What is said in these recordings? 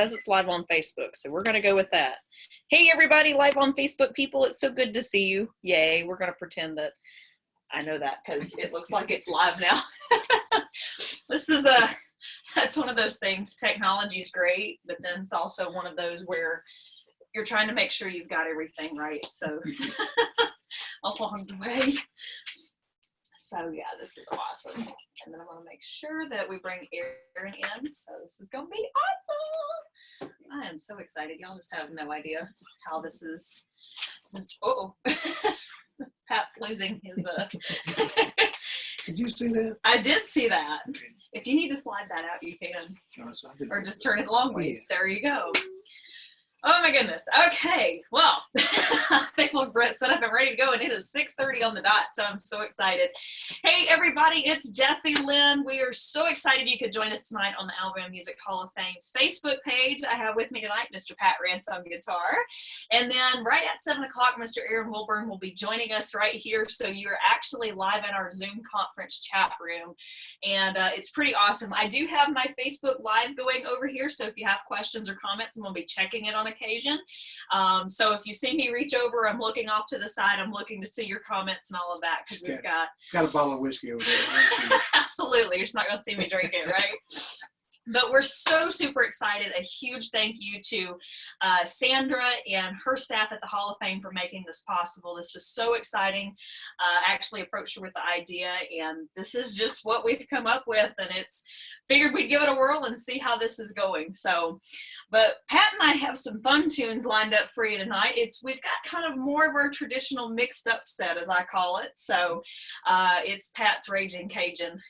it's live on Facebook, so we're going to go with that. Hey, everybody, live on Facebook people. It's so good to see you. Yay. We're going to pretend that I know that because it looks like it's live now. That's one of those things. Technology is great, but then it's also one of those where you're trying to make sure you've got everything right. So along the way. So yeah, this is awesome. And then I want to make sure that we bring Aaron in. So this is going to be awesome. I am so excited. Y'all just have no idea how this is. Uh-oh. Pat's losing his Did you see that? I did see that. Okay. If you need to slide that out, you can. No, Or just turn it long ways. Yeah. There you go. Oh my goodness. Okay. Well, I think we're set up and ready to go, and it is 6:30 on the dot, so I'm so excited. Hey everybody, it's Jessie Lynn. We are so excited you could join us tonight on the Alabama Music Hall of Fame's Facebook page. I have with me tonight Mr. Pat Rance on guitar. And then right at 7 o'clock, Mr. Aaron Wilburn will be joining us right here. So you're actually live in our Zoom conference chat room. And it's pretty awesome. I do have my Facebook Live going over here, so if you have questions or comments, I'm going to be checking it on occasion. So if you see me reach over, I'm looking off to the side, I'm looking to see your comments and all of that, because we've got a bottle of whiskey over there. Absolutely, you're just not going to see me drink it, right? But we're so super excited. A huge thank you to Sandra and her staff at the Hall of Fame for making this possible. This was so exciting. I actually approached her with the idea, and this is just what we've come up with, and it's figured we'd give it a whirl and see how this is going. So, but Pat and I have some fun tunes lined up for you tonight. We've got kind of more of our traditional mixed up set, as I call it. So it's Pat's Raging Cajun,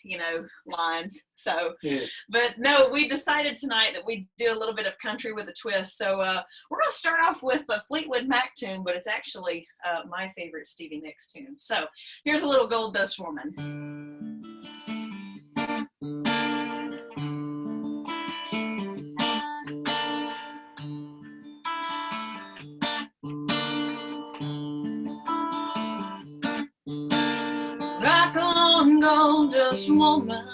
lines. So, yeah. But no, we decided tonight that we'd do a little bit of country with a twist. So we're going to start off with a Fleetwood Mac tune, but it's actually my favorite Stevie Nicks tune. So here's a little Gold Dust Woman. Rock on, gold dust woman,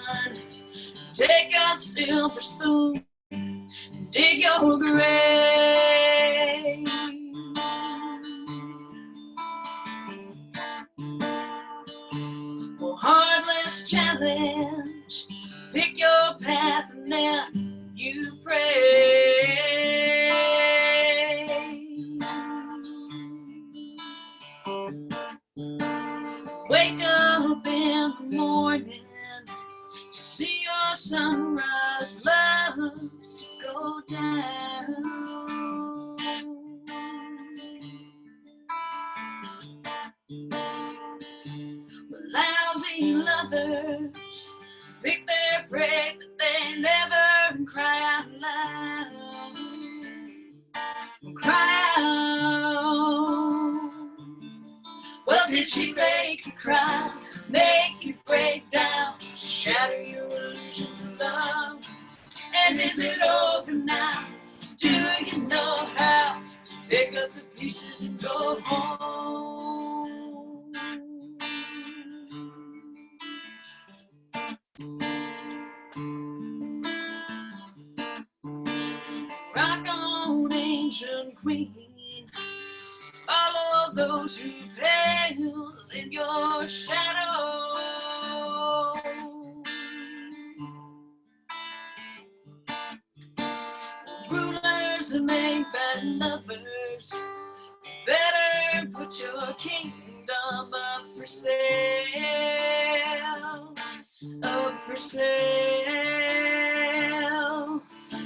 take a silver spoon, dig your grave. Well, heartless challenge, pick your path and then you pray. Wake up in the morning, see your sunrise loves to go down. The lousy lovers pick their prey, but they never cry out loud. Cry out. Well, did she make you cry, make you break down, shatter your illusions of love? And is it over now? Do you know how to pick up the pieces and go home? Rock on, ancient queen, follow those who pale in your shadow. Rulers who make bad lovers, better put your kingdom up for sale. Up for sale.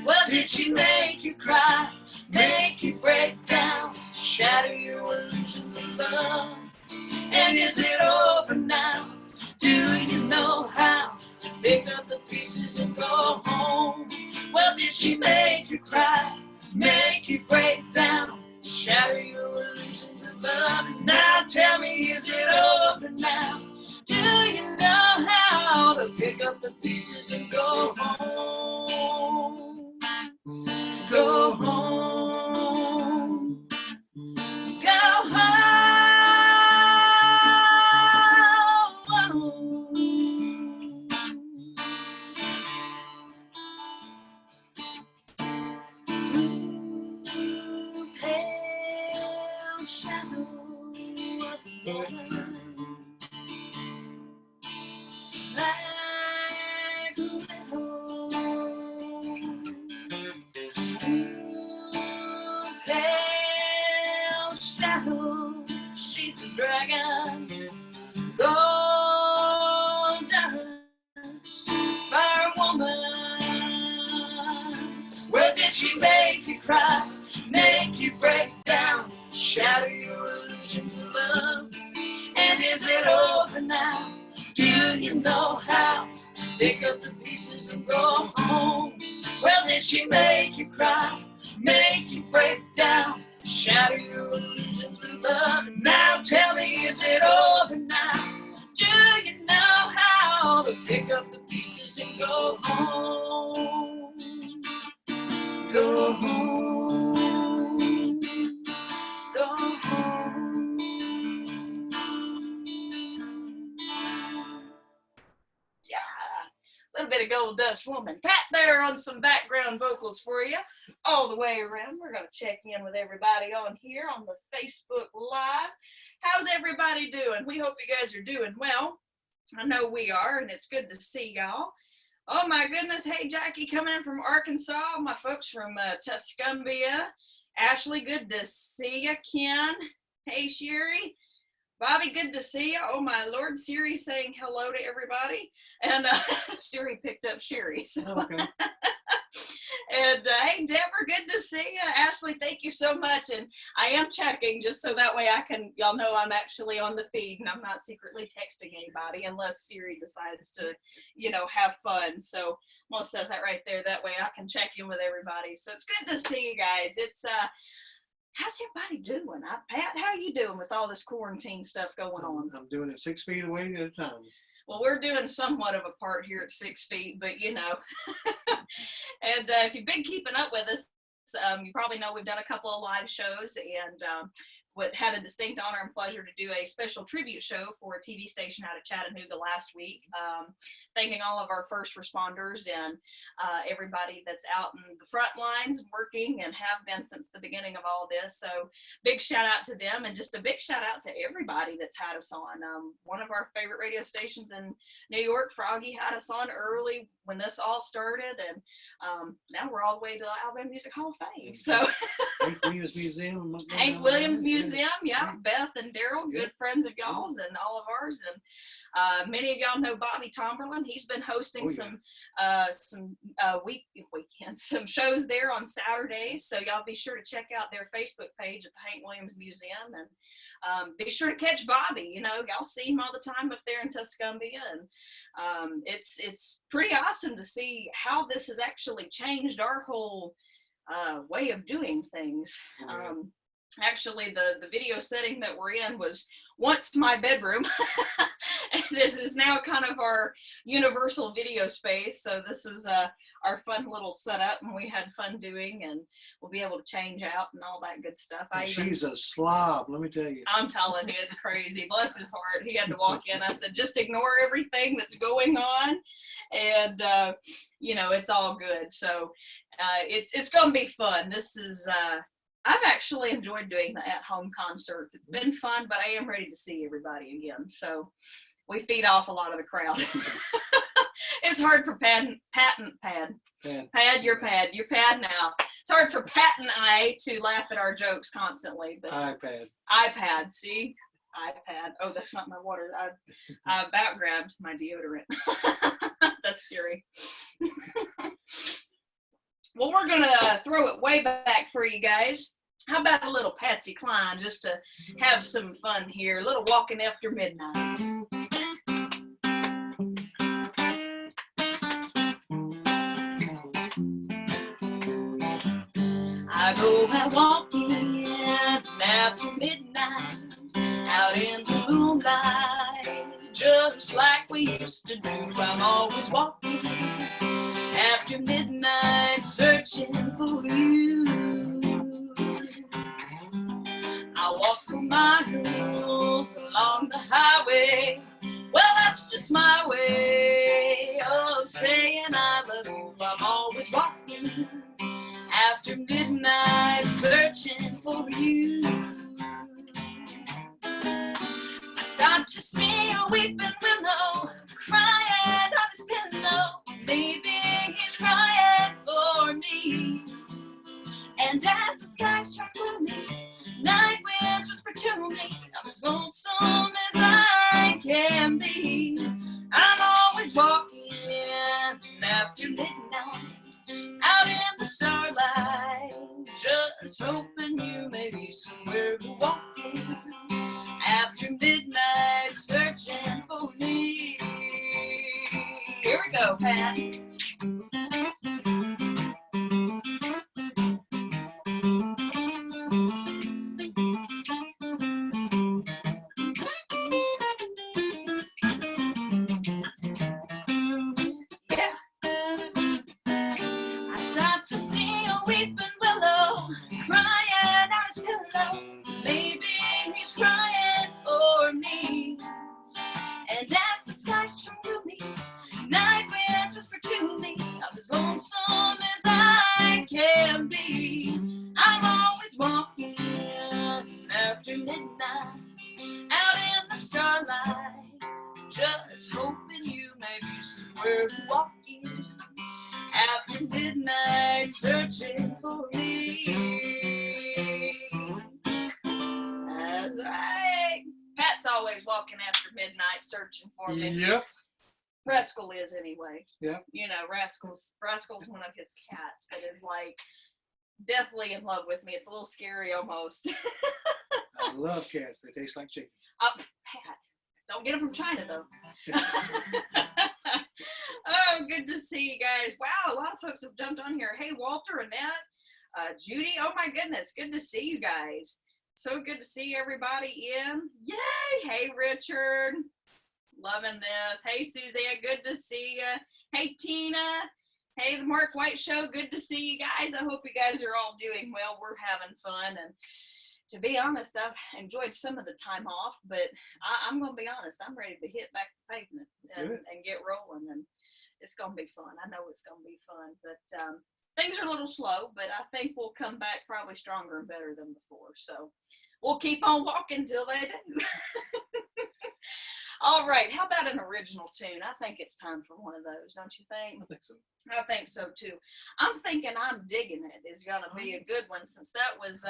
Well, did she make you cry, make you break down, shatter your illusions of love? And is it over now? Do you know how to pick up the pieces and go home? Well, did she make you cry, make you break down, shatter your illusions of love? Now tell me, is it over now? Do you know how to pick up the pieces and go home? Go home. Go home. like a little pale shadow. She's a dragon, gold dust, fire woman. Well, did she make you cry, make you break down, shatter your illusions of love? And is it over now? Do you know how to pick up the pieces and go home? Well, did she make you cry, make you break down, shatter your illusions of love? Now tell me, is it over now? Do you know how to pick up the pieces and go home? Go home. Go home. Yeah, a little bit of Gold Dust Woman. Pat there on some background vocals for you all the way around. We're going to check in with everybody on here on the Facebook Live. How's everybody doing? We hope you guys are doing well. I know we are, and it's good to see y'all. Oh my goodness. Hey, Jackie coming in from Arkansas. My folks from Tuscumbia. Ashley, good to see you. Ken. Hey, Sherry. Bobby, good to see you. Oh my Lord, Siri saying hello to everybody. And Siri picked up Sherry. So. Okay. And hey, Deborah, good to see you. Ashley, thank you so much. And I am checking just so that way I can, y'all know I'm actually on the feed and I'm not secretly texting anybody unless Siri decides to, you know, have fun. So I'm going to set that right there. That way I can check in with everybody. So it's good to see you guys. It's, how's everybody doing? Pat, how are you doing with all this quarantine stuff going on? I'm doing it 6 feet away at a time. Well, we're doing somewhat of a part here at 6 feet, but you know. And if you've been keeping up with us, you probably know we've done a couple of live shows and had a distinct honor and pleasure to do a special tribute show for a TV station out of Chattanooga last week, thanking all of our first responders and everybody that's out in the front lines working and have been since the beginning of all this. So big shout out to them and just a big shout out to everybody that's had us on. One of our favorite radio stations in New York, Froggy, had us on early when this all started, and now we're all the way to the Alabama Music Hall of Fame. So Hank Williams Museum. Hank Williams Museum, yeah. Beth and Daryl, good friends of y'all's and all of ours. And many of y'all know Bobby Tomberlin. He's been hosting some weekends, some shows there on Saturdays. So y'all be sure to check out their Facebook page at the Hank Williams Museum, and be sure to catch Bobby. You know, y'all see him all the time up there in Tuscumbia, and it's pretty awesome to see how this has actually changed our whole way of doing things. Yeah. Actually, the video setting that we're in was once my bedroom, and this is now kind of our universal video space. So this is our fun little setup, and we had fun doing, and we'll be able to change out and all that good stuff. She's a slob, let me tell you. I'm telling you, it's crazy. Bless his heart. He had to walk in. I said, just ignore everything that's going on, and you know, it's all good. So it's going to be fun. This is. I've actually enjoyed doing the at-home concerts. It's been fun, but I am ready to see everybody again. So we feed off a lot of the crowd. It's hard for Pad, you're Pad now. It's hard for Pat and I to laugh at our jokes constantly. But iPad, see? iPad. Oh, that's not my water. I about grabbed my deodorant. That's scary. Well, we're going to throw it way back for you guys. How about a little Patsy Cline just to have some fun here? A little Walking After Midnight. I go out walking after midnight, out in the moonlight, just like we used to do. I'm always walking after midnight, searching for you. I walk for miles along the highway. Well, that's just my way of saying I love you. I'm always walking after midnight, searching for you. to see a weeping willow crying on his pillow. Maybe he's crying for me. And as the skies turn gloomy, night winds whisper to me, I'm as lonesome as I can be. I'm always walking after midnight, out in the starlight, just hoping you may be somewhere walking after midnight, searching for me. Here we go, Pat. To see a weeping willow crying on his pillow. Maybe he's crying for me. And as the skies turn gloomy, night winds whisper to me, I'm as lonesome as I can be. I'm always walking after midnight, out in the starlight, just hoping you may be somewhere walking after midnight, searching for me. That's right. Pat's always walking after midnight, searching for me. Yep. Rascal is anyway. Yep. You know, Rascal's one of his cats that is like deathly in love with me. It's a little scary almost. I love cats. They taste like chicken. Pat, don't get them from China though. Oh, good to see you guys. Wow, a lot of folks have jumped on here. Hey, Walter, Annette, Judy. Oh my goodness, good to see you guys. So good to see everybody in. Yay! Hey, Richard. Loving this. Hey, Suzanne, good to see you. Hey, Tina. Hey, the Mark White Show. Good to see you guys. I hope you guys are all doing well. We're having fun. And to be honest, I've enjoyed some of the time off, but I'm going to be honest. I'm ready to hit back the pavement and get rolling. And it's going to be fun. I know it's going to be fun. But things are a little slow, but I think we'll come back probably stronger and better than before. So we'll keep on walking till they do. All right, how about an original tune? I think it's time for one of those, don't you think? I think so. I think so too. I'm thinking I'm Digging It is going to be a good one, since that was,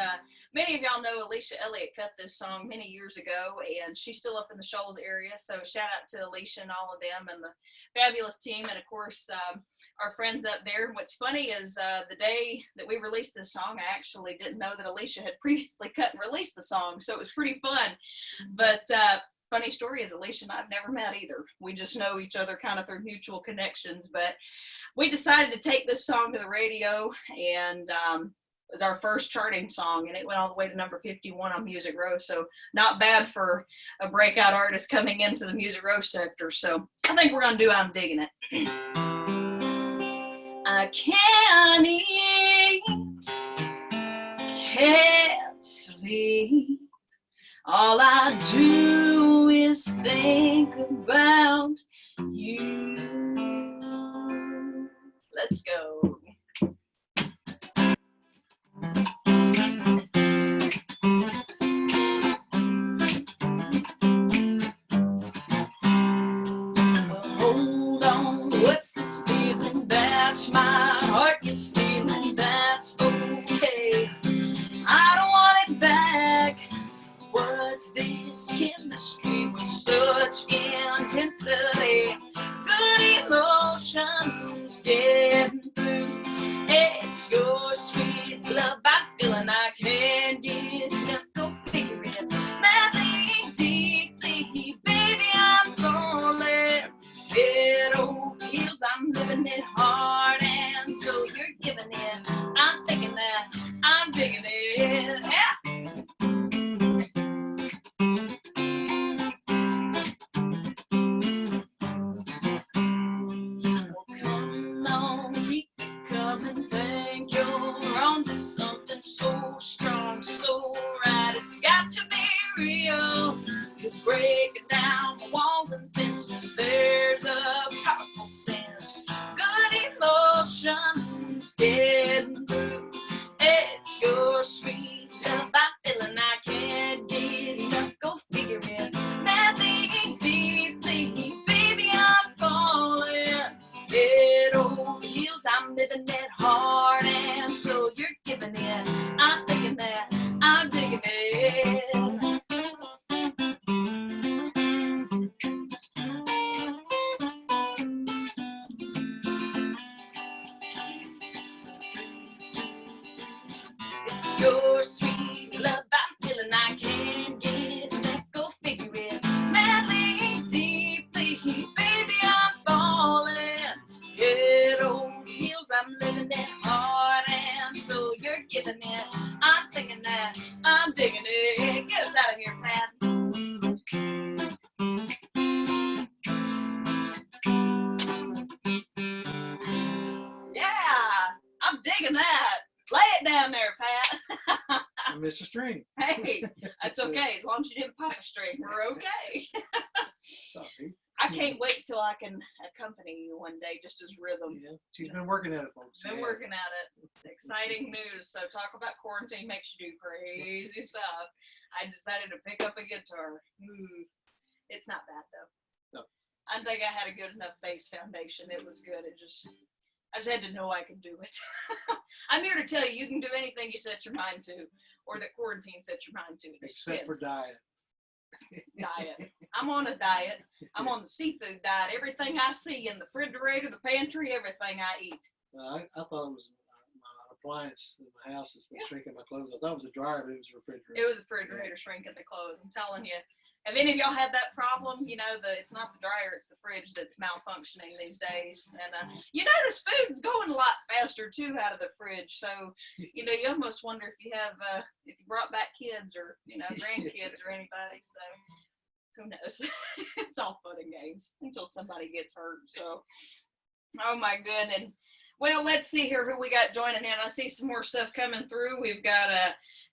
many of y'all know Alicia Elliott cut this song many years ago, and she's still up in the Shoals area, so shout out to Alicia and all of them and the fabulous team, and of course our friends up there. And what's funny is the day that we released this song, I actually didn't know that Alicia had previously cut and released the song, so it was pretty fun. But funny story is Alicia and I've never met either. We just know each other kind of through mutual connections, but we decided to take this song to the radio, and it was our first charting song, and it went all the way to number 51 on Music Row, so not bad for a breakout artist coming into the Music Row sector. So I think we're going to do I'm Digging It. I can't eat, can't sleep, all I do is think about you. Let's go. Well, hold on, what's this feeling? That's my heart you're stealing. That's okay, I don't want it back. What's this chemistry with such intensity? Good emotions getting through. It's your sweet love I'm feeling. I can't get enough. Go figure it. Madly, deeply, baby, I'm falling. It all heals. I'm living it hard, and so you're giving it. I'm thinking that I'm digging it. Yeah. So strong, so right, it's got to be real. You're breaking down the walls and fences. There's a powerful sense, good emotions getting through. It's your digging it. I'm thinking that I'm digging it. It's your sweet love I'm feeling, I can't get enough, go figure it. Madly, deeply, baby, I'm falling. Head over heels, I'm living it hard, and so you're giving it. I'm thinking that I'm digging it. Get us out of here, Pat. Yeah, I'm digging that. Lay it down there, Pat. I missed a string. Hey, that's okay. As long as you didn't pop a string, we're okay. Sorry. I can't wait till I can accompany you one day, just as rhythm. Yeah, she's been working at it, folks. Been working at it. Exciting news. So talk about quarantine makes you do crazy stuff. I decided to pick up a guitar. It's not bad though. No. I think I had a good enough base foundation. It was good. I just had to know I could do it. I'm here to tell you, you can do anything you set your mind to, or that quarantine sets your mind to. Except for diet. Diet. I'm on a diet. I'm on the seafood diet. Everything I see in the refrigerator, the pantry, everything I eat. I thought it was my appliance in my house that's been shrinking my clothes. I thought it was a dryer, but it was a refrigerator. It was a refrigerator shrinking the clothes. I'm telling you. Have any of y'all had that problem? You know, it's not the dryer, it's the fridge that's malfunctioning these days. And you notice food's going a lot faster too out of the fridge. So, you know, you almost wonder if you have, if you brought back kids or, you know, grandkids or anybody. So who knows? It's all fun and games until somebody gets hurt. So, oh my goodness. Well, let's see here who we got joining in. I see some more stuff coming through. We've got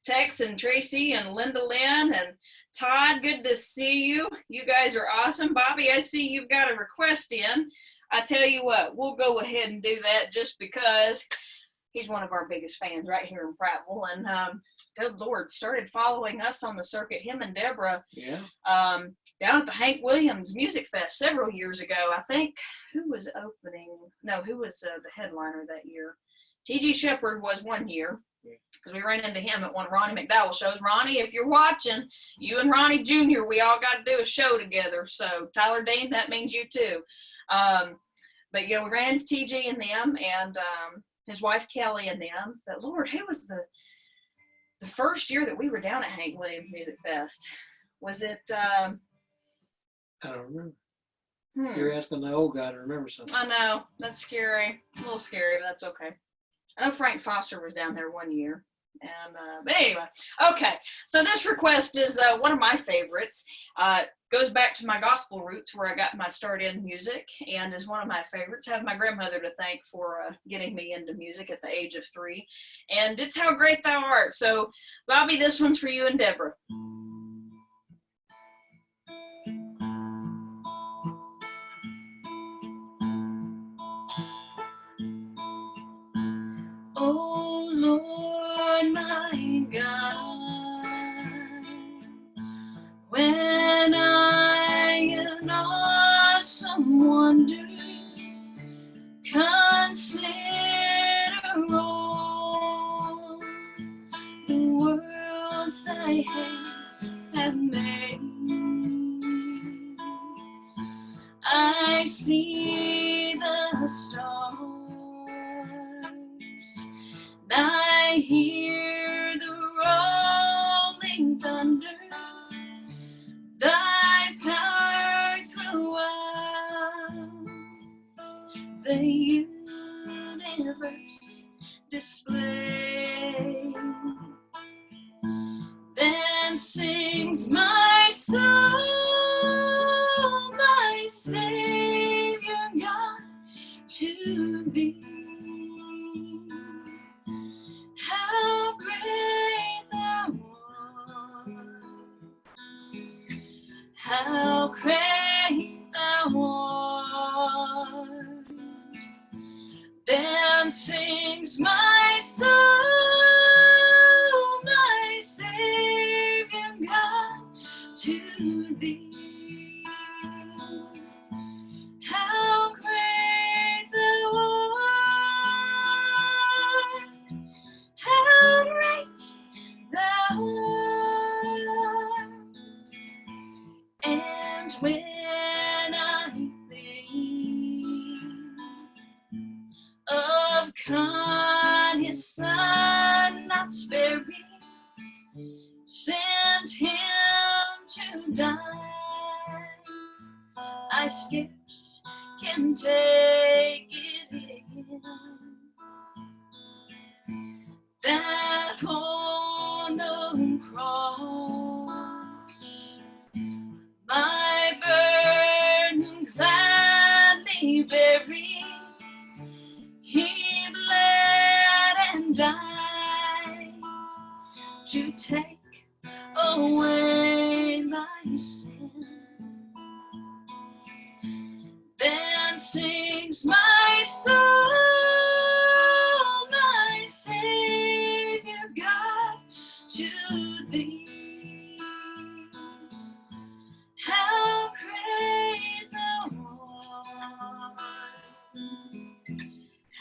Tex and Tracy and Linda Lynn and Todd. Good to see you. You guys are awesome. Bobby, I see you've got a request in. I tell you what, we'll go ahead and do that just because he's one of our biggest fans right here in Prattville. And good Lord, started following us on the circuit, him and Deborah, down at the Hank Williams Music Fest several years ago. I think, who was the headliner that year? T.G. Shepherd was one year, because we ran into him at one of Ronnie McDowell shows. Ronnie, if you're watching, you and Ronnie Jr., we all got to do a show together. So Tyler Dean, that means you too. But, you know, we ran into T.G. and them, and his wife Kelly and them. But Lord, who was the first year that we were down at Hank Williams Music Fest? Was it? I don't remember. You're asking the old guy to remember something. I know, that's scary. A little scary, but that's okay. I know Frank Foster was down there one year. And but anyway, okay. So this request is one of my favorites. Goes back to my gospel roots where I got my start in music, and is one of my favorites. I have my grandmother to thank for getting me into music at the age of 3. And it's How Great Thou Art. So Bobby, this one's for you and Deborah. Oh Lord, my God, when I in awesome wonder consider all the worlds thy hands have made, I see the stars, I hear the rolling thunder, thy power throughout the universe display. Then sings my soul, my Savior God, to thee. How great thou art, how great thou art. Then sings my soul, my Savior God, to thee. How great thou art, how take it in. That on the cross, my burden gladly buried, he bled and died to take away my sin. Then sings my soul, my Savior God, to thee. How great thou art,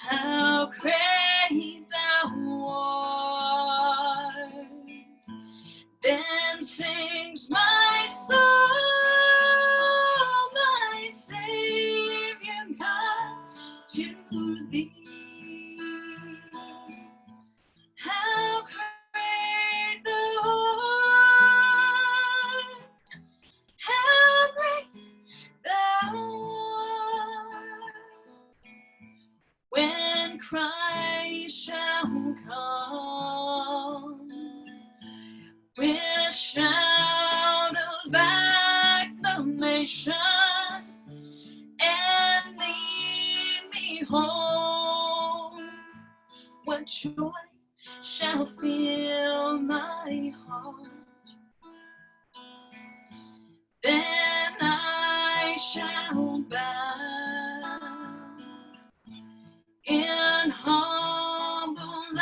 how great thou art. Then sings my soul, my Savior God, to thee. How great thou art, how great thou art. When Christ shall come with shout of acclamation and lead me home, what joy shall fill my heart. Then I shall bow in humble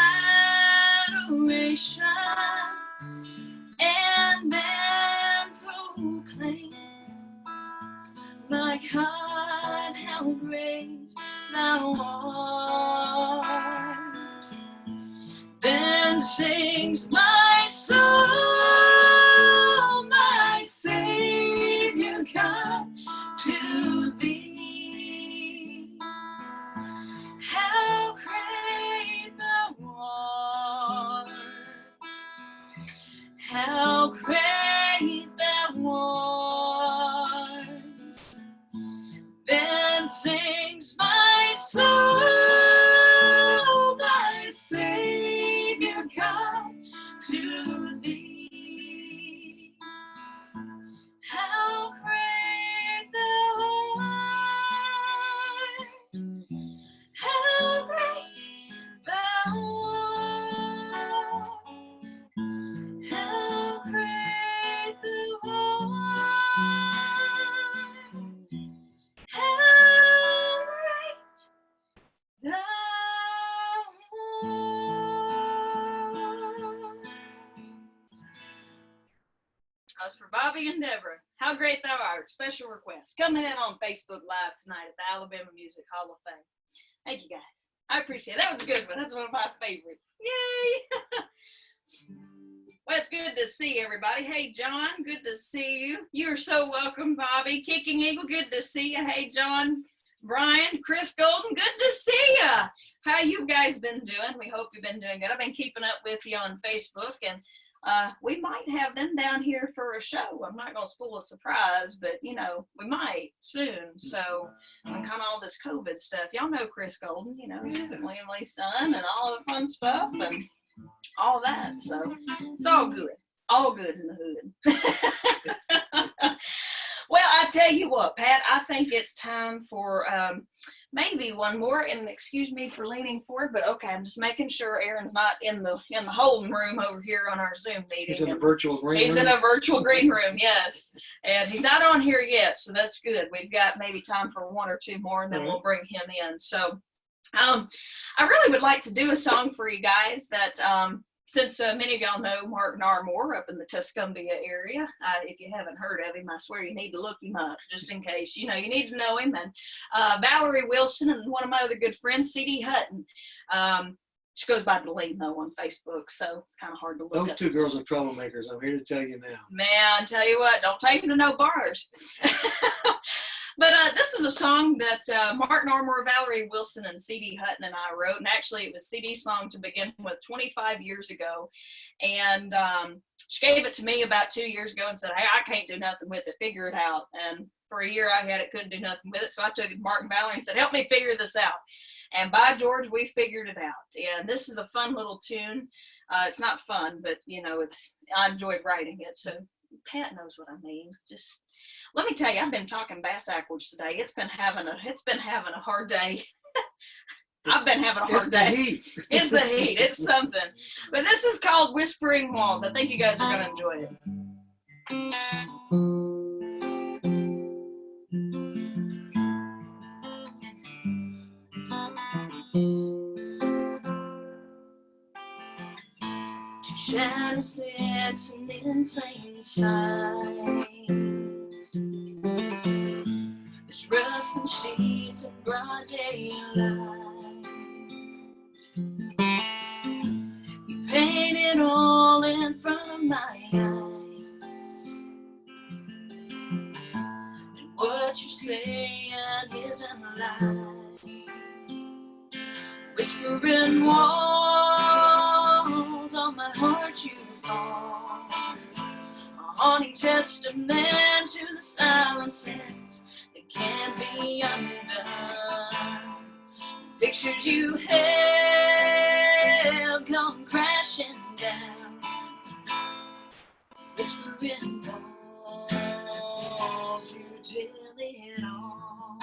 adoration, and then proclaim, my God, how great thou art. Then sings my soul, my Savior God, to thee. How great thou art, how great thou art. Then sings my soul, thy Savior God, to thee. How great thou art, how great thou art, how great thou art, how great thou art. As for Bobby and Deborah, how great thou art, special request, coming in on Facebook Live tonight at the Alabama Music Hall of Fame. Thank you guys. I appreciate it. That was a good one. That's one of my favorites. Yay! Well, it's good to see everybody. Hey, John, good to see you. You're so welcome, Bobby. Kicking Eagle, good to see you. Hey, John, Brian, Chris Golden, good to see you. How you guys been doing? We hope you've been doing good. I've been keeping up with you on Facebook, and we might have them down here for a show. I'm not going to spoil a surprise, but, you know, we might soon. So, and kind of all this COVID stuff. Y'all know Chris Golden, you know, William Lee's son and all the fun stuff and all that. So, it's all good. All good in the hood. Well, I tell you what, Pat, I think it's time for maybe one more, and excuse me for leaning forward, but okay, I'm just making sure Aaron's not in the holding room over here on our Zoom meeting. He's in a virtual green room. He's in a virtual green room, yes. And he's not on here yet, so that's good. We've got maybe time for one or two more, and then we'll bring him in. So I really would like to do a song for you guys that since many of y'all know Martin Armour up in the Tuscumbia area. If you haven't heard of him, I swear you need to look him up just in case. You know, you need to know him. And Valerie Wilson and one of my other good friends, C.D. Hutton. She goes by Deline, though, on Facebook, so it's kind of hard to look up. Those two girls are troublemakers. I'm here to tell you now. Man, tell you what, don't take them to no bars. But this is a song that Martin Armour, Valerie Wilson, and C.D. Hutton and I wrote. And actually, it was C.D.'s song to begin with 25 years ago. And she gave it to me about 2 years ago and said, hey, I can't do nothing with it. Figure it out. And for a year I had it, couldn't do nothing with it. So I took it to Mark and Valerie and said, help me figure this out. And by George, we figured it out. And this is a fun little tune. It's not fun, but you know, I enjoyed writing it. So Pat knows what I mean. Just let me tell you, I've been talking bass backwards today. It's been having a hard day. I've been having a hard day. It's the heat. It's the heat. It's something. But this is called Whispering Walls. I think you guys are going to enjoy it. Two shadows dancing in plain sight. There's rustling sheets of broad daylight. You paint it all in front of my eyes, and what you're saying isn't a lie. Whispering walls on my heart you fall, a haunting testament to the silences that can't be undone. Pictures you held come crashing down. Whispering walls, you tell it all.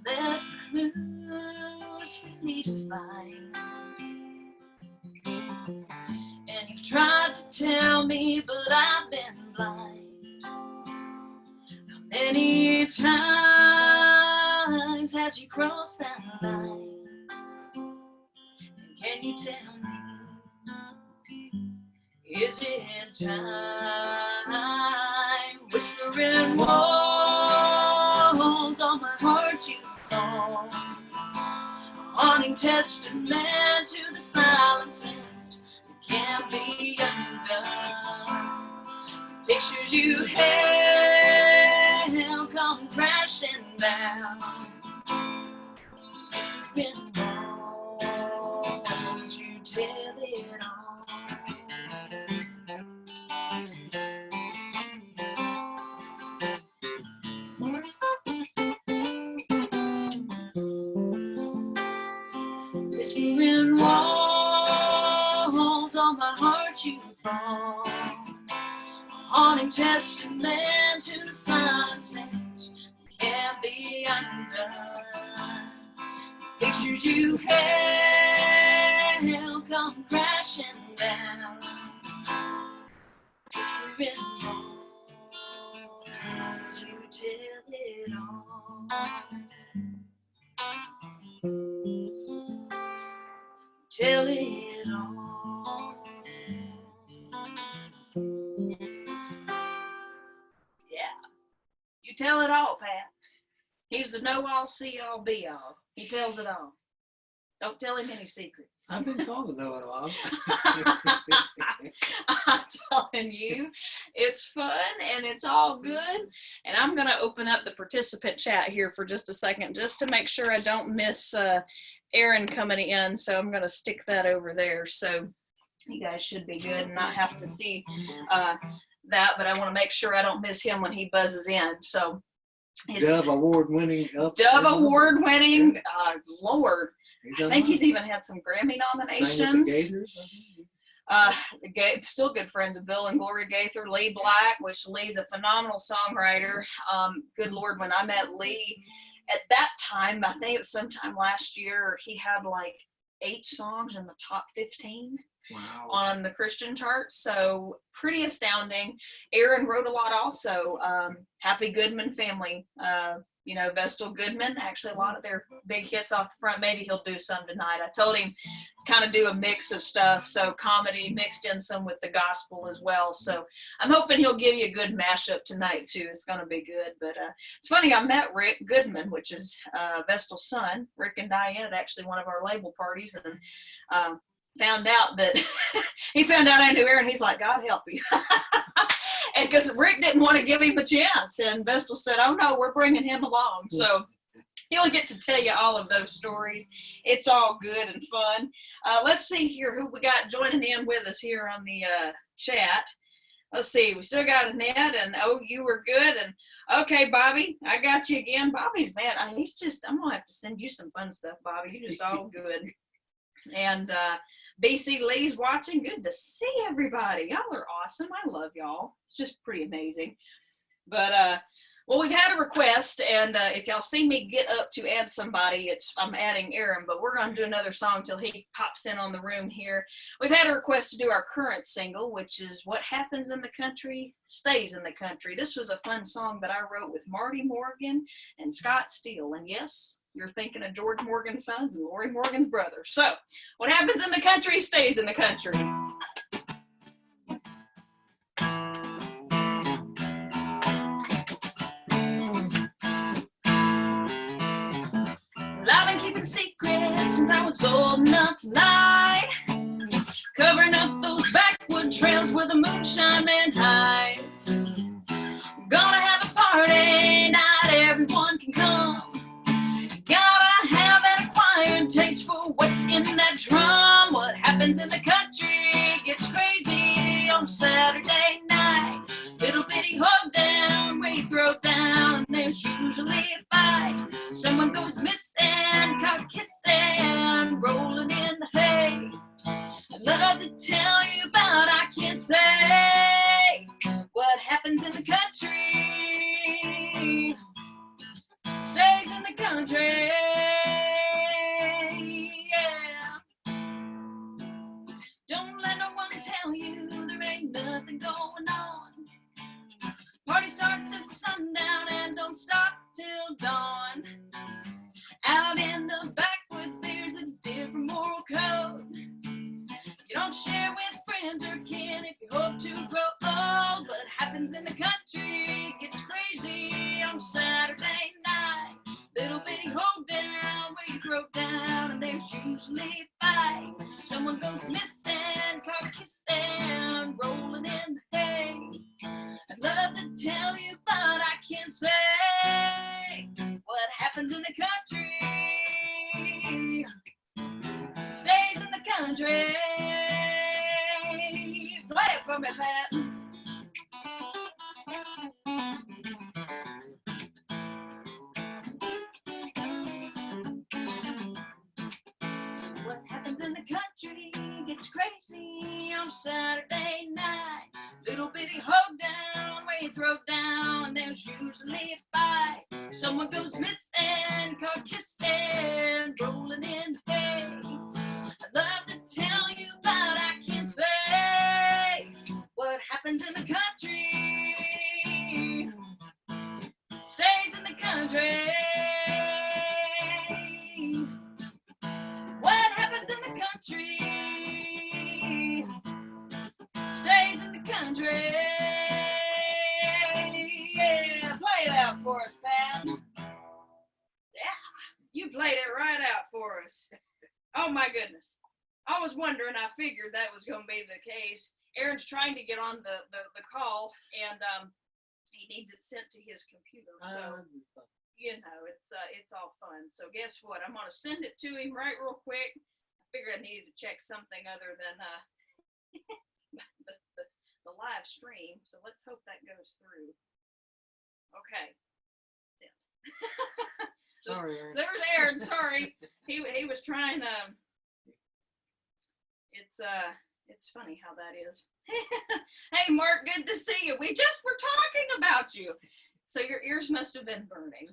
Left clues for me to find, and you've tried to tell me, but I've been blind. How many times has you crossed that line? And can you tell me, is it time? Whispering walls on my heart you fall, a haunting testament to the silences that can't be undone. Pictures you held come crashing down. Whispering walls, you tell it all. Whispering walls on my heart you fall, a haunting testament to the silences that can't be undone. Pictures you held come crashing down. Whispering walls, you tell it all. Tell it all. Yeah, you tell it all, Pat. He's the know-all, see-all, be-all. He tells it all. Don't tell him any secrets. I've been called to know it all. I'm telling you, it's fun and it's all good. And I'm going to open up the participant chat here for just a second, just to make sure I don't miss Aaron coming in. So I'm going to stick that over there. So you guys should be good and not have to see that, but I want to make sure I don't miss him when he buzzes in. So it's Dove award-winning. Dove award-winning, Lord. I think he's even had some Grammy nominations. Still good friends of Bill and Gloria Gaither. Lee Black, which Lee's a phenomenal songwriter. Good Lord, when I met Lee at that time, I think it was sometime last year, he had like 8 songs in the top 15. Wow. On the Christian chart, so pretty astounding. Aaron wrote a lot also. Happy Goodman family, you know, Vestal Goodman, actually a lot of their big hits off the front. Maybe he'll do some tonight. I told him kind of do a mix of stuff, so comedy mixed in some with the gospel as well. So I'm hoping he'll give you a good mashup tonight too. It's going to be good. But it's funny, I met Rick Goodman, which is Vestal's son, Rick and Diane, at actually one of our label parties, and found out that he found out I knew Aaron. He's like, God help you. And because Rick didn't want to give him a chance, and Vestal said, oh no, we're bringing him along. So He'll get to tell you all of those stories. It's all good and fun. Let's see here who we got joining in with us here on the chat. Let's see. We still got Annette, and oh, you were good. And okay, Bobby, I got you again. Bobby's man. I'm gonna have to send you some fun stuff, Bobby. You're just all good. And BC Lee's watching. Good to see everybody. Y'all are awesome. I love y'all. It's just pretty amazing. But well, we've had a request, and if y'all see me get up to add somebody, I'm adding Aaron, but we're going to do another song till he pops in on the room here. We've had a request to do our current single, which is What Happens in the Country Stays in the Country. This was a fun song that I wrote with Marty Morgan and Scott Steele, and yes, you're thinking of George Morgan's sons and Lori Morgan's brother. So, what happens in the country stays in the country. I've been keeping secrets since I was old enough to lie, covering up those backwood trails where the moonshine man hides. Gonna have a party night, everyone can come. Gotta have an acquired taste for what's in that drum. What happens in the country gets crazy on Saturday night. Little bitty hold down where you throw down, and there's usually a fight. Someone goes missing, caught kissing, rolling in the hay. I'd love to tell you, but I can't say what happens in the country stays in the country. Yeah. Don't let no one tell you there ain't nothing going on. Party starts at sundown and don't stop till dawn. Out in the backwoods, there's a different moral code. You don't share with friends or kin if you hope to grow old. What happens in the country gets crazy on Saturday night. Little bitty hold down where you throw down, and there's usually a fight. Someone goes missing, caught kissing, rolling in the hay. I'd love to tell you, but I can't say what happens in the country stays in the country. Play it for me, Pat. What happens in the country gets crazy on Saturday night. Little bitty hold down where you throw down, and there's usually a fight. Someone goes missing, caught kissing, rolling in the hay. I'd love to tell you, but I can't say what happens in the country stays in the country. What happens in the country stays in the country. Yeah, play it out for us, Pat. Yeah, you played it right out for us. Oh my goodness. I was wondering, I figured that was going to be the case. Aaron's trying to get on the call, and he needs it sent to his computer. So, you know, it's all fun. So guess what? I'm going to send it to him right real quick. I figured I needed to check something other than the live stream. So let's hope that goes through. Okay. Sorry, Aaron. There's Aaron. Sorry. He was trying to. It's funny how that is. Hey, Mark, good to see you. We just were talking about you. So your ears must have been burning.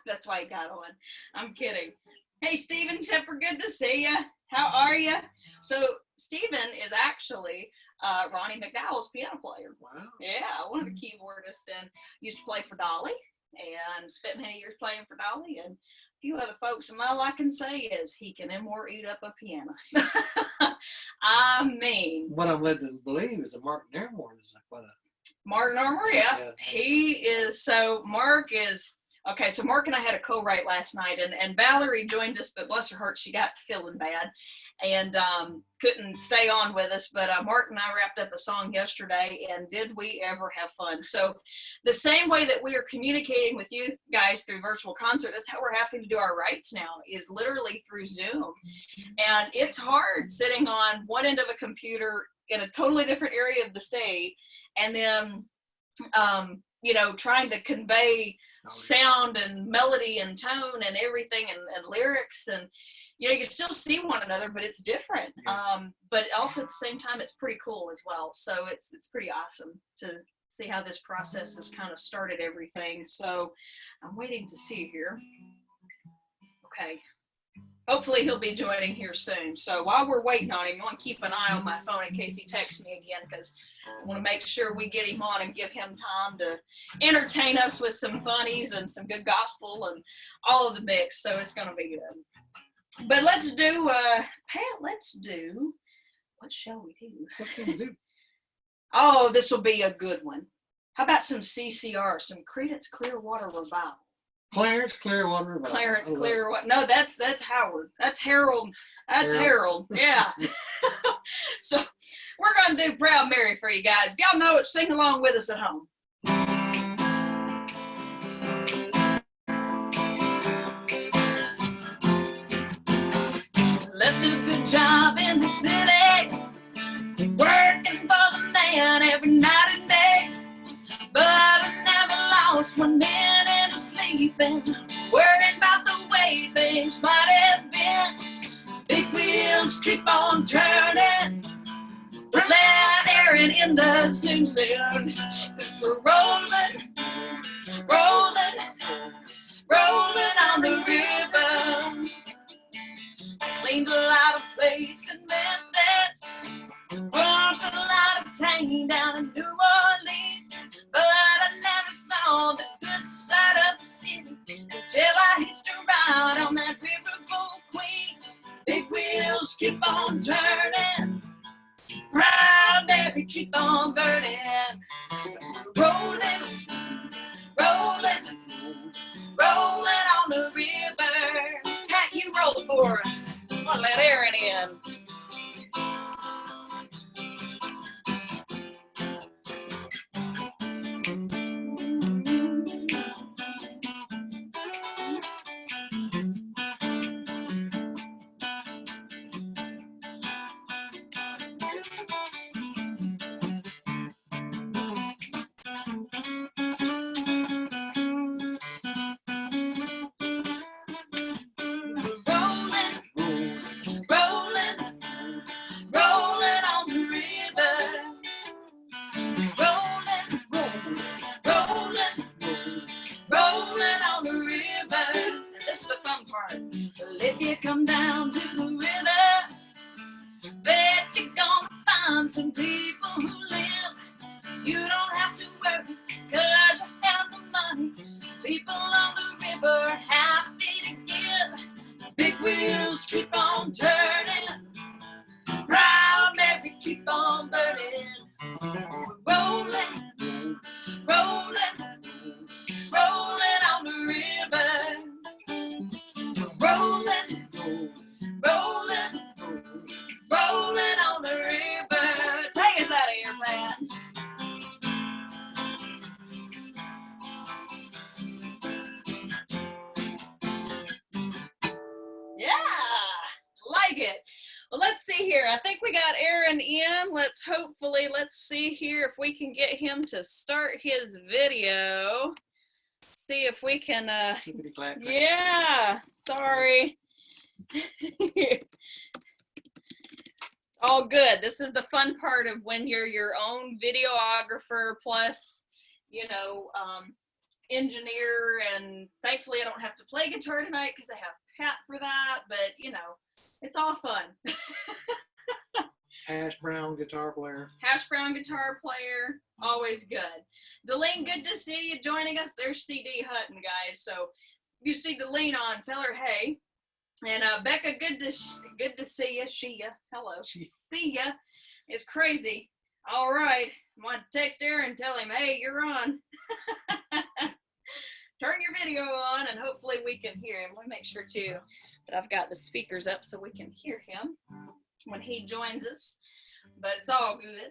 That's why he got on. I'm kidding. Hey, Stephen Shepard, good to see you. How are you? So Stephen is actually Ronnie McDowell's piano player. Wow. Yeah, one of the keyboardists, and used to play for Dolly and spent many years playing for Dolly and a few other folks. And all I can say is he can eat up a piano. I mean, What I'm led to believe is that Martin Airmore is like what a Martin Armour, yeah. He is. So Mark is Okay, so Mark and I had a co-write last night, and Valerie joined us, but bless her heart, she got feeling bad and couldn't stay on with us. But Mark and I wrapped up a song yesterday, and did we ever have fun? So the same way that we are communicating with you guys through virtual concert, that's how we're having to do our writes now, is literally through Zoom. And it's hard sitting on one end of a computer in a totally different area of the state, and then you know, trying to convey sound and melody and tone and everything, and lyrics, and you know, you can still see one another, but it's different. But also at the same time, it's pretty cool as well. So it's pretty awesome to see how this process has kind of started everything. So I'm waiting to see here. Okay. Hopefully he'll be joining here soon. So while we're waiting on him, I want to keep an eye on my phone in case he texts me again, because I want to make sure we get him on and give him time to entertain us with some funnies and some good gospel and all of the mix. So it's going to be good. But let's do, Pat, what shall we do? What can we do? Oh, this will be a good one. How about some CCR, some Creedence Clearwater Revival? Clarence Clearwater Revival. Clarence Clearwater. No, that's Howard. That's Harold. That's Harold. Yeah. So we're going to do Proud Mary for you guys. If y'all know it, sing along with us at home. Left a good job in the city, working for the man every night and day, but I never lost 1 minute of sleeping, worrying about the way things might have been. Big wheels keep on turning, let Aaron in the Zoom soon, 'cause we're rolling, rolling, rolling on the river. Cleaned a lot of plates in Memphis, worked a lot of tanning down in New Orleans, but I never saw the good side of the city until I hitched a ride on that riverboat queen. Big wheels keep on turning, Proud Mary keep on burning, rolling, rolling, rolling on the river. Pat, you roll for us. I'm gonna let Aaron in. Come down to the river, bet you're gonna find some people who live. You don't have to worry, 'cause you have the money. People on the river happy to give. Big wheels keep on turning, Proud Mary keep on burning. Rolling, rolling, rolling on the river. Rolling, rolling, rolling on the river. Take us out of here, Pat. Yeah, like it. Well, let's see here. I think we got Aaron in. Let's see here if we can get him to start his video. See if we can, yeah, sorry. All good. This is the fun part of when you're your own videographer plus, you know, engineer, and thankfully I don't have to play guitar tonight because I have Pat for that, but you know, it's all fun. Hash brown guitar player. Hash brown guitar player, always good. Delene, good to see you joining us. There's CD Hutton, guys. So if you see Delene on, tell her hey. And Becca, good to see you. Shia, hello. See ya. It's crazy. All right, I'm gonna text Aaron, tell him, hey, you're on. turn your video on, and hopefully we can hear him. Let me make sure too that I've got the speakers up so we can hear him when he joins us. But it's all good.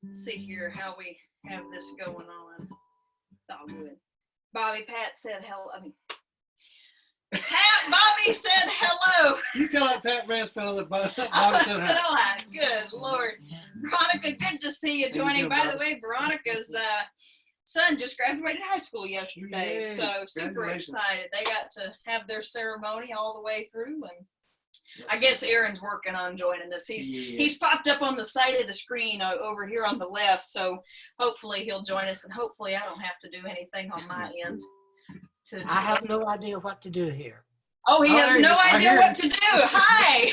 Let's see here how we have this going on. It's all good. Bobby Pat said hello. Pat, Bobby said hello. You tell that Pat Mansfield that Bobby said hi. Hi. Good Lord. Veronica, good to see you joining. By the way, Veronica's son just graduated high school yesterday. Yay. So super excited. They got to have their ceremony all the way through, and I guess Aaron's working on joining us. He's popped up on the side of the screen over here on the left, so hopefully he'll join us, and hopefully I don't have to do anything on my end. I have no idea what to do here. Oh, he has no idea what to do. Hi.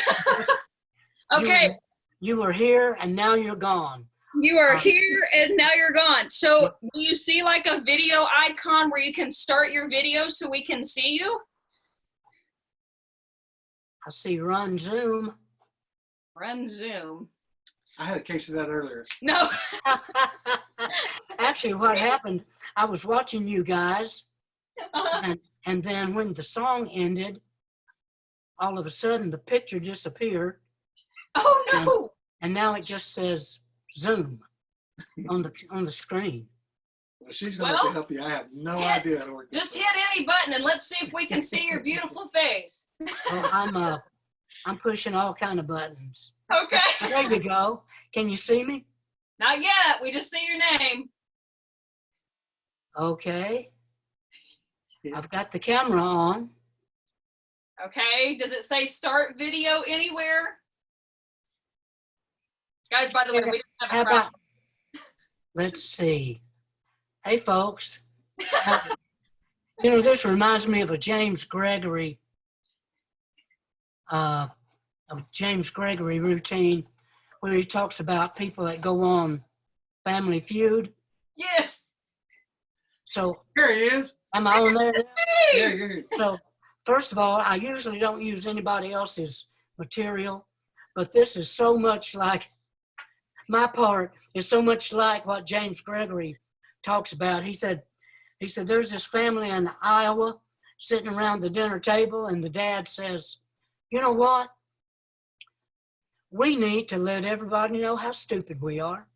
Okay. You were here and now you're gone. You are here and now you're gone. So do you see like a video icon where you can start your video so we can see you? I see run Zoom. Run Zoom. I had a case of that earlier. No. Actually, what happened, I was watching you guys, and then when the song ended, all of a sudden the picture disappeared. Oh no. And now it just says Zoom on the screen. Well, she's going to help you. I have no idea how to work. Just hit any button and let's see if we can see your beautiful face. Well, I'm pushing all kind of buttons. Okay. There you go. Can you see me? Not yet. We just see your name. Okay. I've got the camera on. Okay. Does it say start video anywhere? Guys, by the way, we don't have How a crowd. about, let's see. Hey, folks. You know, this reminds me of a James Gregory routine where he talks about people that go on Family Feud. Yes. So Here he is. am I on there now? Hey. Yeah, you're here. So first of all, I usually don't use anybody else's material, but this is so much like, my part is so much like what James Gregory talks about. He said there's this family in Iowa sitting around the dinner table, and the dad says, you know what? We need to let everybody know how stupid we are.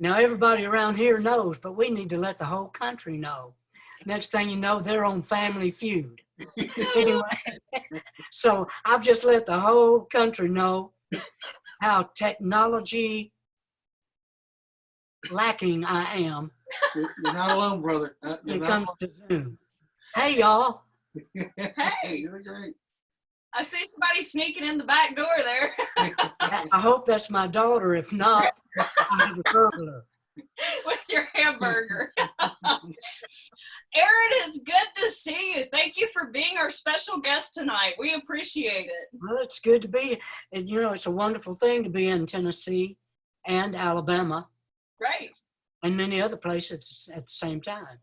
Now, everybody around here knows, but we need to let the whole country know. Next thing you know, they're on Family Feud. Anyway, so I've just let the whole country know how technology lacking I am. You're not alone, brother. When it comes to Zoom. Hey, y'all. Hey, you look great. I see somebody sneaking in the back door there. I hope that's my daughter. If not, I have a burglar. With your hamburger. Aaron, it's good to see you. Thank you for being our special guest tonight. We appreciate it. Well, it's good to be, and you know, it's a wonderful thing to be in Tennessee and Alabama Right. and many other places at the same time.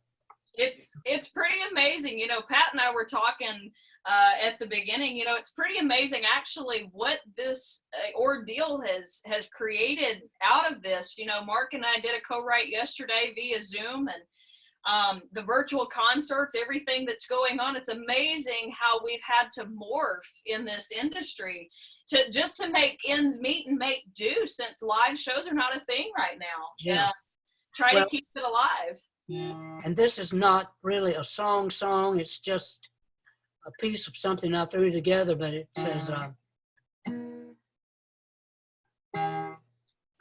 It's pretty amazing. You know, Pat and I were talking at the beginning. You know, it's pretty amazing actually what this ordeal has created out of this. You know, Mark and I did a co-write yesterday via Zoom, and the virtual concerts, everything that's going on. It's amazing how we've had to morph in this industry to make ends meet and make do, since live shows are not a thing right now. Yeah. Try to keep it alive. And this is not really a song, it's just a piece of something I threw together, but it says,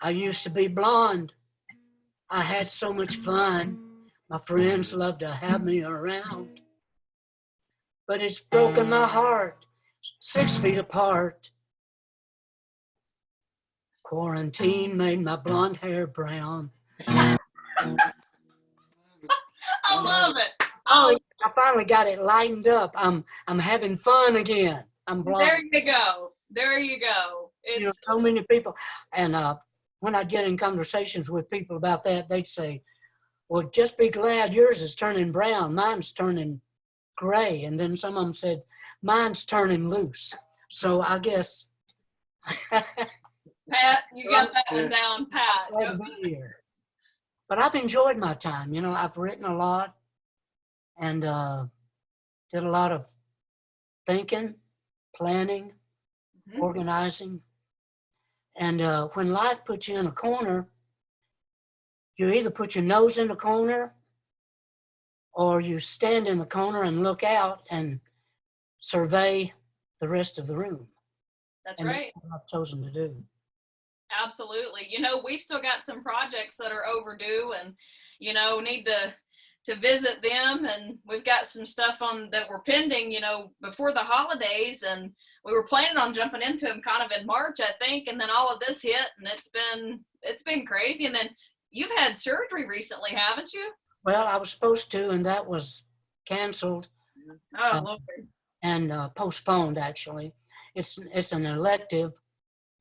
I used to be blonde. I had so much fun. My friends loved to have me around. But it's broken my heart, 6 feet apart. Quarantine made my blonde hair brown. I love it. Oh, I finally got it lightened up. I'm having fun again. I'm blonde. There you go. There you go. It's, you know, so many people, and when I get in conversations with people about that, they'd say, well, just be glad yours is turning brown. Mine's turning gray. And then some of them said, mine's turning loose. So I guess. Pat, you got that one down, Pat. Glad to be here. but I've enjoyed my time. You know, I've written a lot and did a lot of thinking, planning, organizing. And when life puts you in a corner, you either put your nose in the corner or you stand in the corner and look out and survey the rest of the room. That's and right. That's what I've chosen to do. Absolutely. You know, we've still got some projects that are overdue and, you know, need to visit them. And we've got some stuff on that we're pending, you know, before the holidays. And we were planning on jumping into them kind of in March, I think. And then all of this hit and it's been crazy. And then you've had surgery recently, haven't you? Well, I was supposed to, and that was canceled. Oh, Lord. And postponed, actually. It's an elective,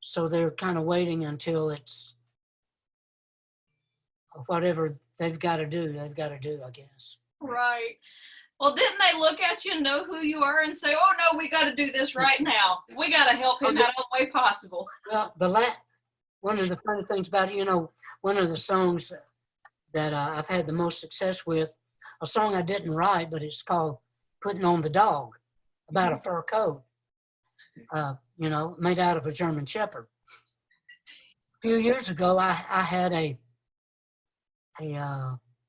so they're kind of waiting until it's whatever they've got to do, I guess. Right. Well, didn't they look at you and know who you are and say, oh, no, we got to do this right now. We got to help him out all the way possible. Well, one of the funny things about it, you know, one of the songs that I've had the most success with, a song I didn't write, but it's called Putting on the Dog, about a fur coat, you know, made out of a German Shepherd. A few years ago, I had a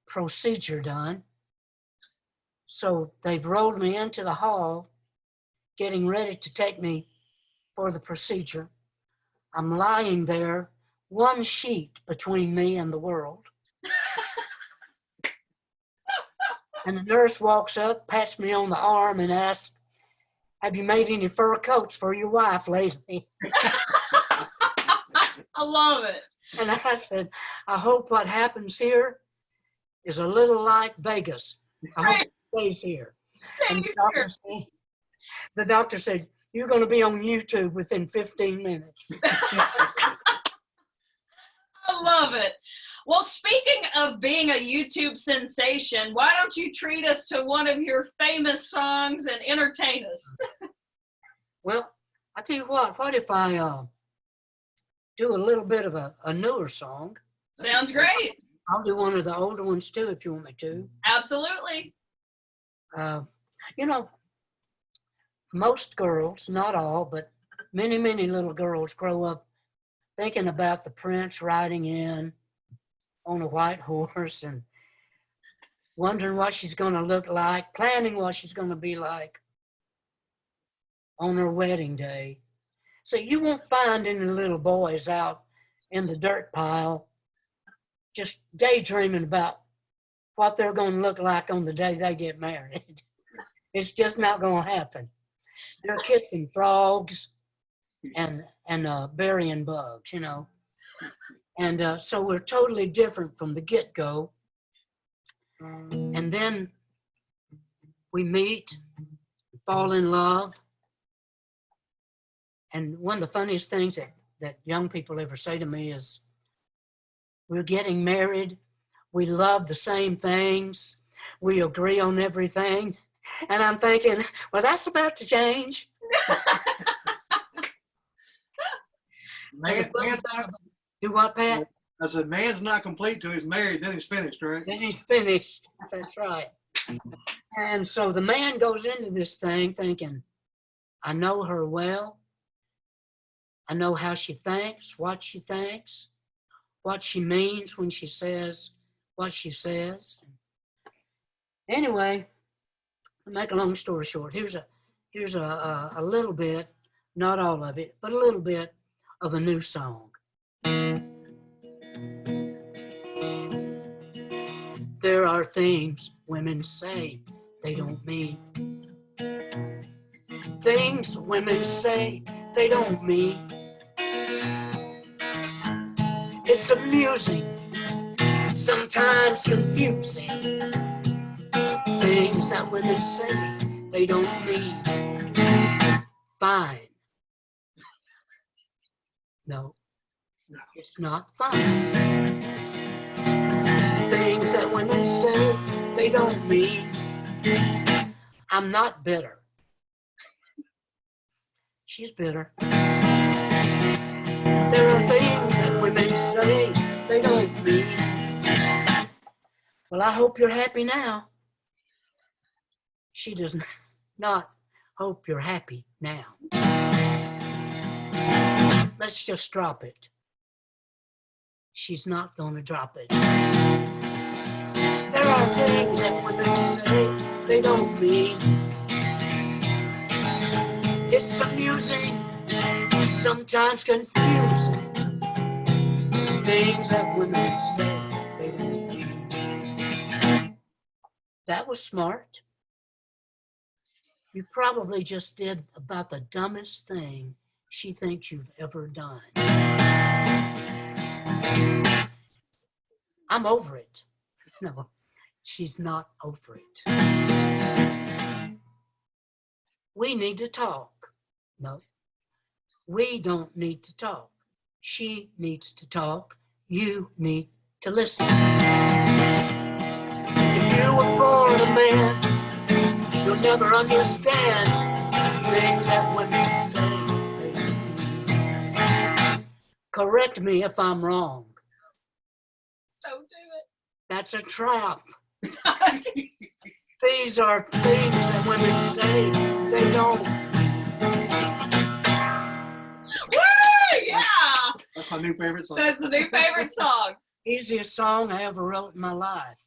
procedure done. So they've rolled me into the hall, getting ready to take me for the procedure. I'm lying there, one sheet between me and the world. And the nurse walks up, pats me on the arm and asks, have you made any fur coats for your wife lately? I love it. And I said, I hope what happens here is a little like Vegas. I hope it stays here. And the doctor said, you're going to be on YouTube within 15 minutes. I love it. Well, speaking of being a YouTube sensation, why don't you treat us to one of your famous songs and entertain us? Well, I tell you what if I do a little bit of a newer song? Sounds great. I'll do one of the older ones too, if you want me to. Absolutely. You know, most girls, not all, but many, many little girls grow up thinking about the prince riding in on a white horse and wondering what she's going to look like, planning what she's going to be like on her wedding day. So you won't find any little boys out in the dirt pile just daydreaming about what they're going to look like on the day they get married. It's just not going to happen. They're kissing frogs and burying bugs, you know. And so we're totally different from the get-go. And then we meet, fall in love. And one of the funniest things that young people ever say to me is, we're getting married, we love the same things, we agree on everything. And I'm thinking, well, that's about to change. Do what, Pat? I said, man's not complete till he's married, then he's finished, right? Then he's finished. That's right. And so the man goes into this thing thinking, I know her well. I know how she thinks, what she means when she says what she says. Anyway, to make a long story short, here's a little bit, not all of it, but a little bit of a new song. There are things women say they don't mean. Things women say they don't mean. It's amusing, sometimes confusing. Things that women say they don't mean. Fine. No, it's not fine. Things that women say they don't mean. I'm not bitter. She's bitter. There are things that women say they don't mean. Well, I hope you're happy now. She does not hope you're happy now. Let's just drop it. She's not going to drop it. There are things that women say they don't mean. It's amusing, sometimes confusing. Things that women say they don't mean. That was smart. You probably just did about the dumbest thing she thinks you've ever done. I'm over it. No, she's not over it. We need to talk. No, we don't need to talk. She needs to talk. You need to listen. If you were born a man, you'll never understand things that women say. Correct me if I'm wrong. Don't do it. That's a trap. These are things that women say they don't. Woo! Yeah! That's my new favorite song. That's the new favorite song. Easiest song I ever wrote in my life.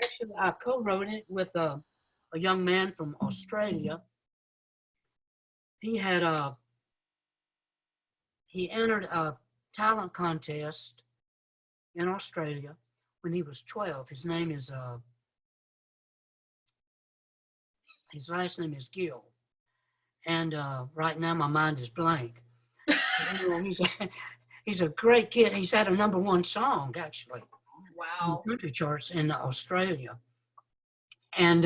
Actually, I co-wrote it with a young man from Australia. He entered a talent contest in Australia when he was 12. His last name is Gill. And right now my mind is blank. Anyway, he's a great kid. He's had a #1 song, actually. Wow. In the country charts in Australia. And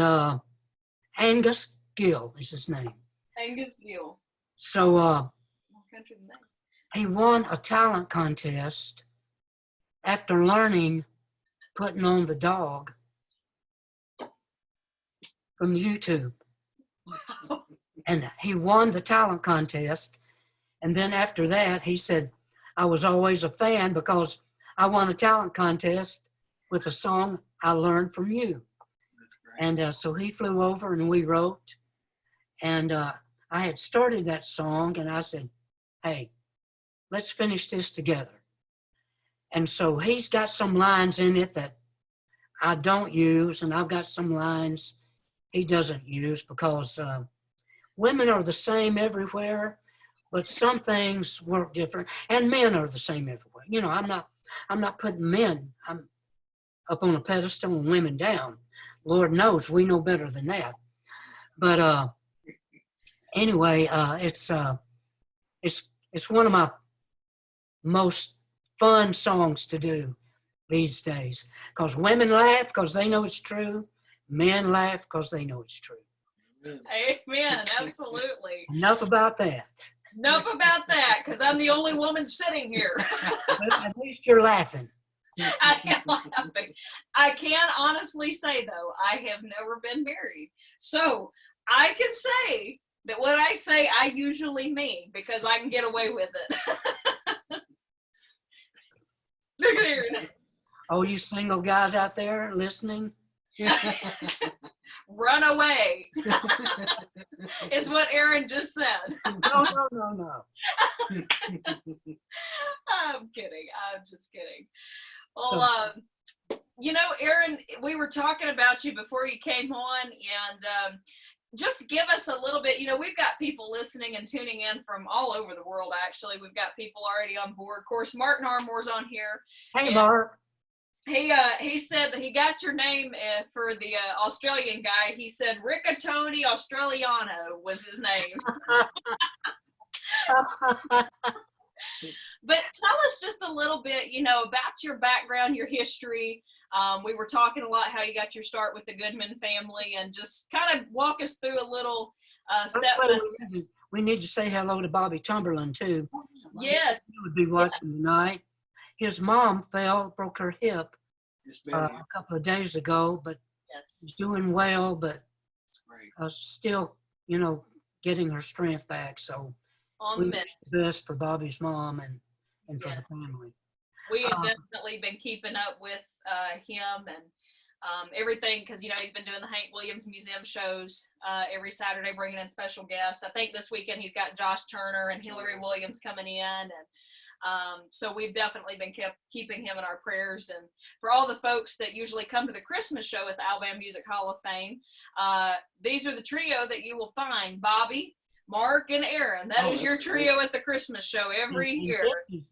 Angus Gill is his name. Angus Gill. So What country is that? he won a talent contest after learning putting on the dog from YouTube. Wow. And he won the talent contest. And then after that, he said, I was always a fan because I won a talent contest with a song I learned from you. And so he flew over and we wrote. And I had started that song and I said, hey, let's finish this together. And so he's got some lines in it that I don't use, and I've got some lines he doesn't use because women are the same everywhere, but some things work different, and men are the same everywhere. You know, I'm not putting men up on a pedestal and women down. Lord knows we know better than that. But anyway, it's one of my most fun songs to do these days because women laugh because they know it's true. Men laugh because they know it's true. Amen. Absolutely. Enough about that. Enough about that, because I'm the only woman sitting here. Well, at least you're laughing. I am laughing. I can honestly say, though, I have never been married. So I can say that what I say, I usually mean because I can get away with it. Look at Aaron. Oh, you single guys out there listening? Run away is what Aaron just said. No. I'm kidding. I'm just kidding. Well, you know, Aaron, we were talking about you before you came on, and just give us a little bit. You know, we've got people listening and tuning in from all over the world, actually. We've got people already on board. Of course, Martin Armour's on here. Hey, Mark. He said that he got your name for the Australian guy. He said Riccatoni Australiano was his name. But tell us just a little bit, you know, about your background, your history. We were talking a lot how you got your start with the Goodman family, and just kind of walk us through a little step by step. We need to say hello to Bobby Tumberland, too. Yes. He would be watching tonight. His mom broke her hip a couple of days ago, but she's doing well, but still, you know, getting her strength back. So we wish the best for Bobby's mom and for the family. We have definitely been keeping up with him and everything, because he's been doing the Hank Williams Museum shows every Saturday, bringing in special guests. I think this weekend he's got Josh Turner and Hillary Williams coming in, and so we've definitely been keeping him in our prayers. And for all the folks that usually come to the Christmas show at the Alabama Music Hall of Fame, these are the trio that you will find: Bobby, Mark, and Aaron. That is your trio at the Christmas show every year.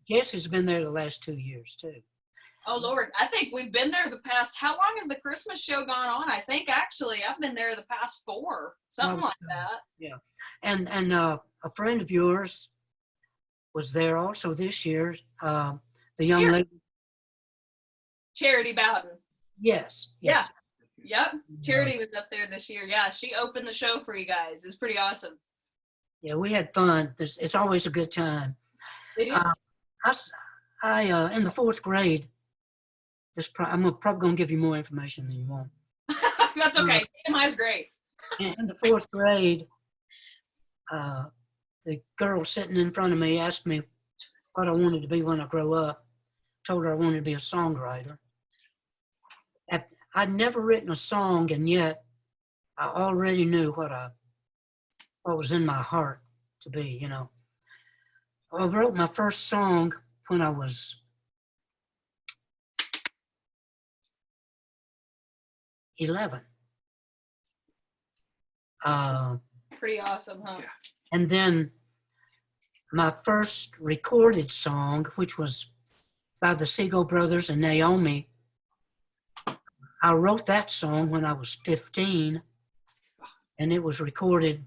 Jessie's been there the last 2 years too. Oh Lord, I think we've been there the past, how long has the Christmas show gone on? I think actually I've been there the past 4, something like that. Yeah. And a friend of yours was there also this year. The young lady. Charity Bowden. Yes. Yeah. Yep. Charity was up there this year. Yeah. She opened the show for you guys. It's pretty awesome. Yeah, we had fun. It's always a good time. It is. I in the 4th grade, I'm probably going to give you more information than you want. That's okay. TMI's great. In the 4th grade, the girl sitting in front of me asked me what I wanted to be when I grow up. Told her I wanted to be a songwriter. I'd never written a song, and yet I already knew what was in my heart to be, I wrote my first song when I was 11. Pretty awesome, huh? And then my first recorded song, which was by the Seagull Brothers and Naomi, I wrote that song when I was 15, and it was recorded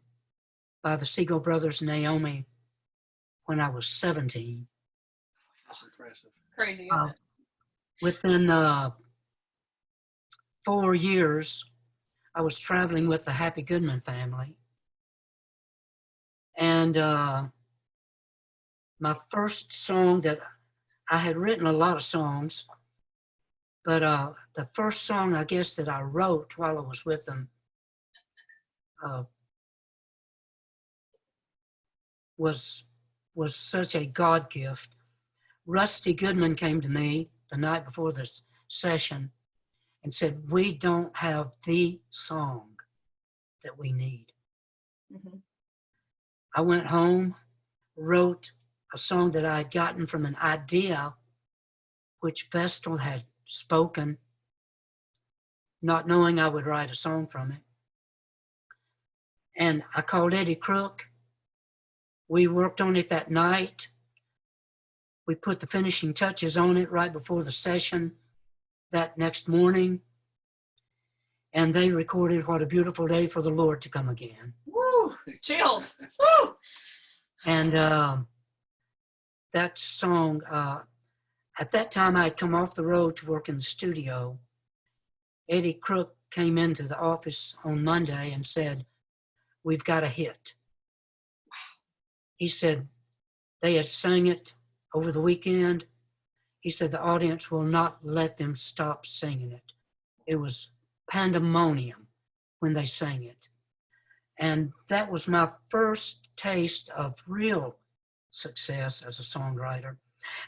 by the Seagull Brothers and Naomi when I was 17. That's impressive. Crazy, isn't it? Within 4 years, I was traveling with the Happy Goodman family. And my first song that I had written a lot of songs, but the first song I guess that I wrote while I was with them was such a God gift. Rusty Goodman came to me the night before this session and said, "We don't have the song that we need." Mm-hmm. I went home, wrote a song that I had gotten from an idea which Vestal had spoken, not knowing I would write a song from it. And I called Eddie Crook. We worked on it that night. We put the finishing touches on it right before the session that next morning. And they recorded What a Beautiful Day for the Lord to Come Again. Woo! Chills. Woo! And that song, at that time I had come off the road to work in the studio. Eddie Crook came into the office on Monday and said, "We've got a hit." Wow. He said they had sang it over the weekend. He said the audience will not let them stop singing it. It was pandemonium when they sang it. And that was my first taste of real success as a songwriter.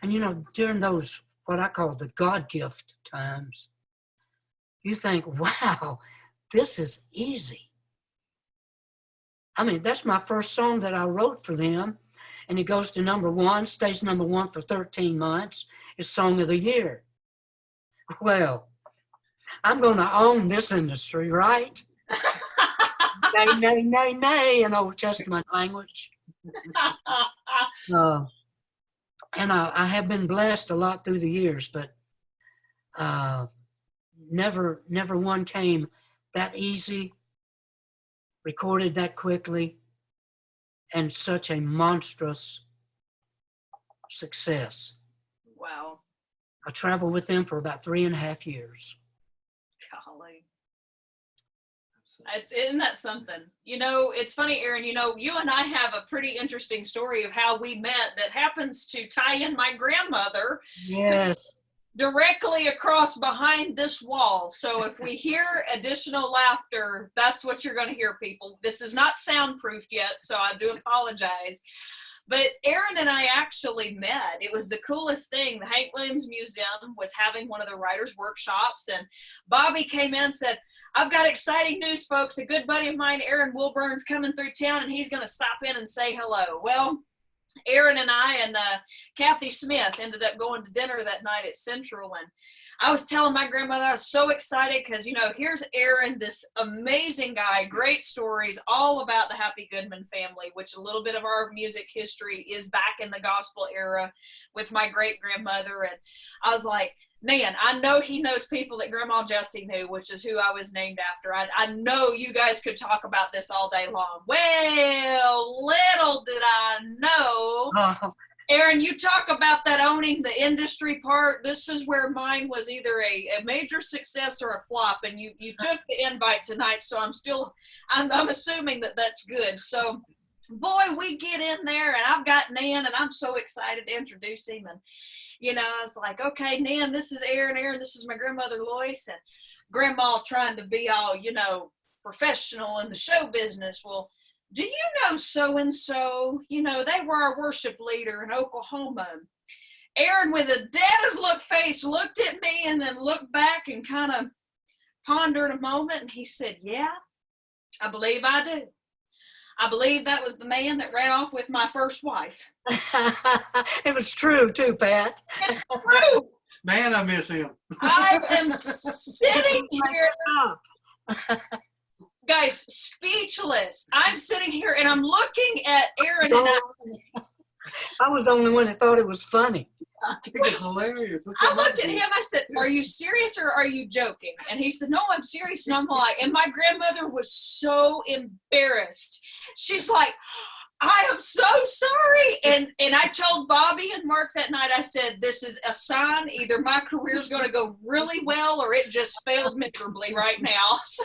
And during those, what I call the God gift times, you think, wow, this is easy. I mean, that's my first song that I wrote for them, and it goes to #1, stays #1 for 13 months. It's Song of the Year. Well, I'm going to own this industry, right? Nay, nay, nay, nay, in Old Testament language. And I have been blessed a lot through the years, but never one came that easy, recorded that quickly, and such a monstrous success. Wow. I traveled with them for about 3.5 years. Golly. Isn't that something? It's funny, Aaron, you and I have a pretty interesting story of how we met that happens to tie in my grandmother. Yes. Directly across behind this wall. So if we hear additional laughter, that's what you're going to hear, people. This is not soundproofed yet, so I do apologize. But Aaron and I actually met. It was the coolest thing. The Hank Williams Museum was having one of the writers' workshops, and Bobby came in and said, I've got exciting news, folks. A good buddy of mine, Aaron Wilburn's coming through town, and he's going to stop in and say hello. Well, Aaron and I and Kathy Smith ended up going to dinner that night at Central, and I was telling my grandmother I was so excited because, here's Aaron, this amazing guy, great stories, all about the Happy Goodman family, which a little bit of our music history is back in the gospel era with my great-grandmother. And I was like, man, I know he knows people that Grandma Jessie knew, which is who I was named after. I know you guys could talk about this all day long. Well, little did I know. Aaron, you talk about that owning the industry part. This is where mine was either a major success or a flop, and you took the invite tonight, so I'm assuming that that's good. So, boy, we get in there, and I've got Nan, and I'm so excited to introduce him. And, I was like, okay, Nan, this is Aaron. Aaron, this is my grandmother, Lois, and Grandma trying to be all, professional in the show business. Well, do you know so-and-so? They were our worship leader in Oklahoma. Aaron, with a dead-as-look face, looked at me and then looked back and kind of pondered a moment, and he said, yeah, I believe I do. I believe that was the man that ran off with my first wife. It was true, too, Pat. It's true. Man, I miss him. I am sitting here. Guys, speechless. I'm sitting here and I'm looking at Aaron and I was the only one that thought it was funny. I think it's hilarious. I looked at him, I said, are you serious or are you joking? And he said, no, I'm serious. And I'm like, and my grandmother was so embarrassed. She's like, I am so sorry. And I told Bobby and Mark that night, I said, this is a sign. Either my career's going to go really well or it just failed miserably right now. So.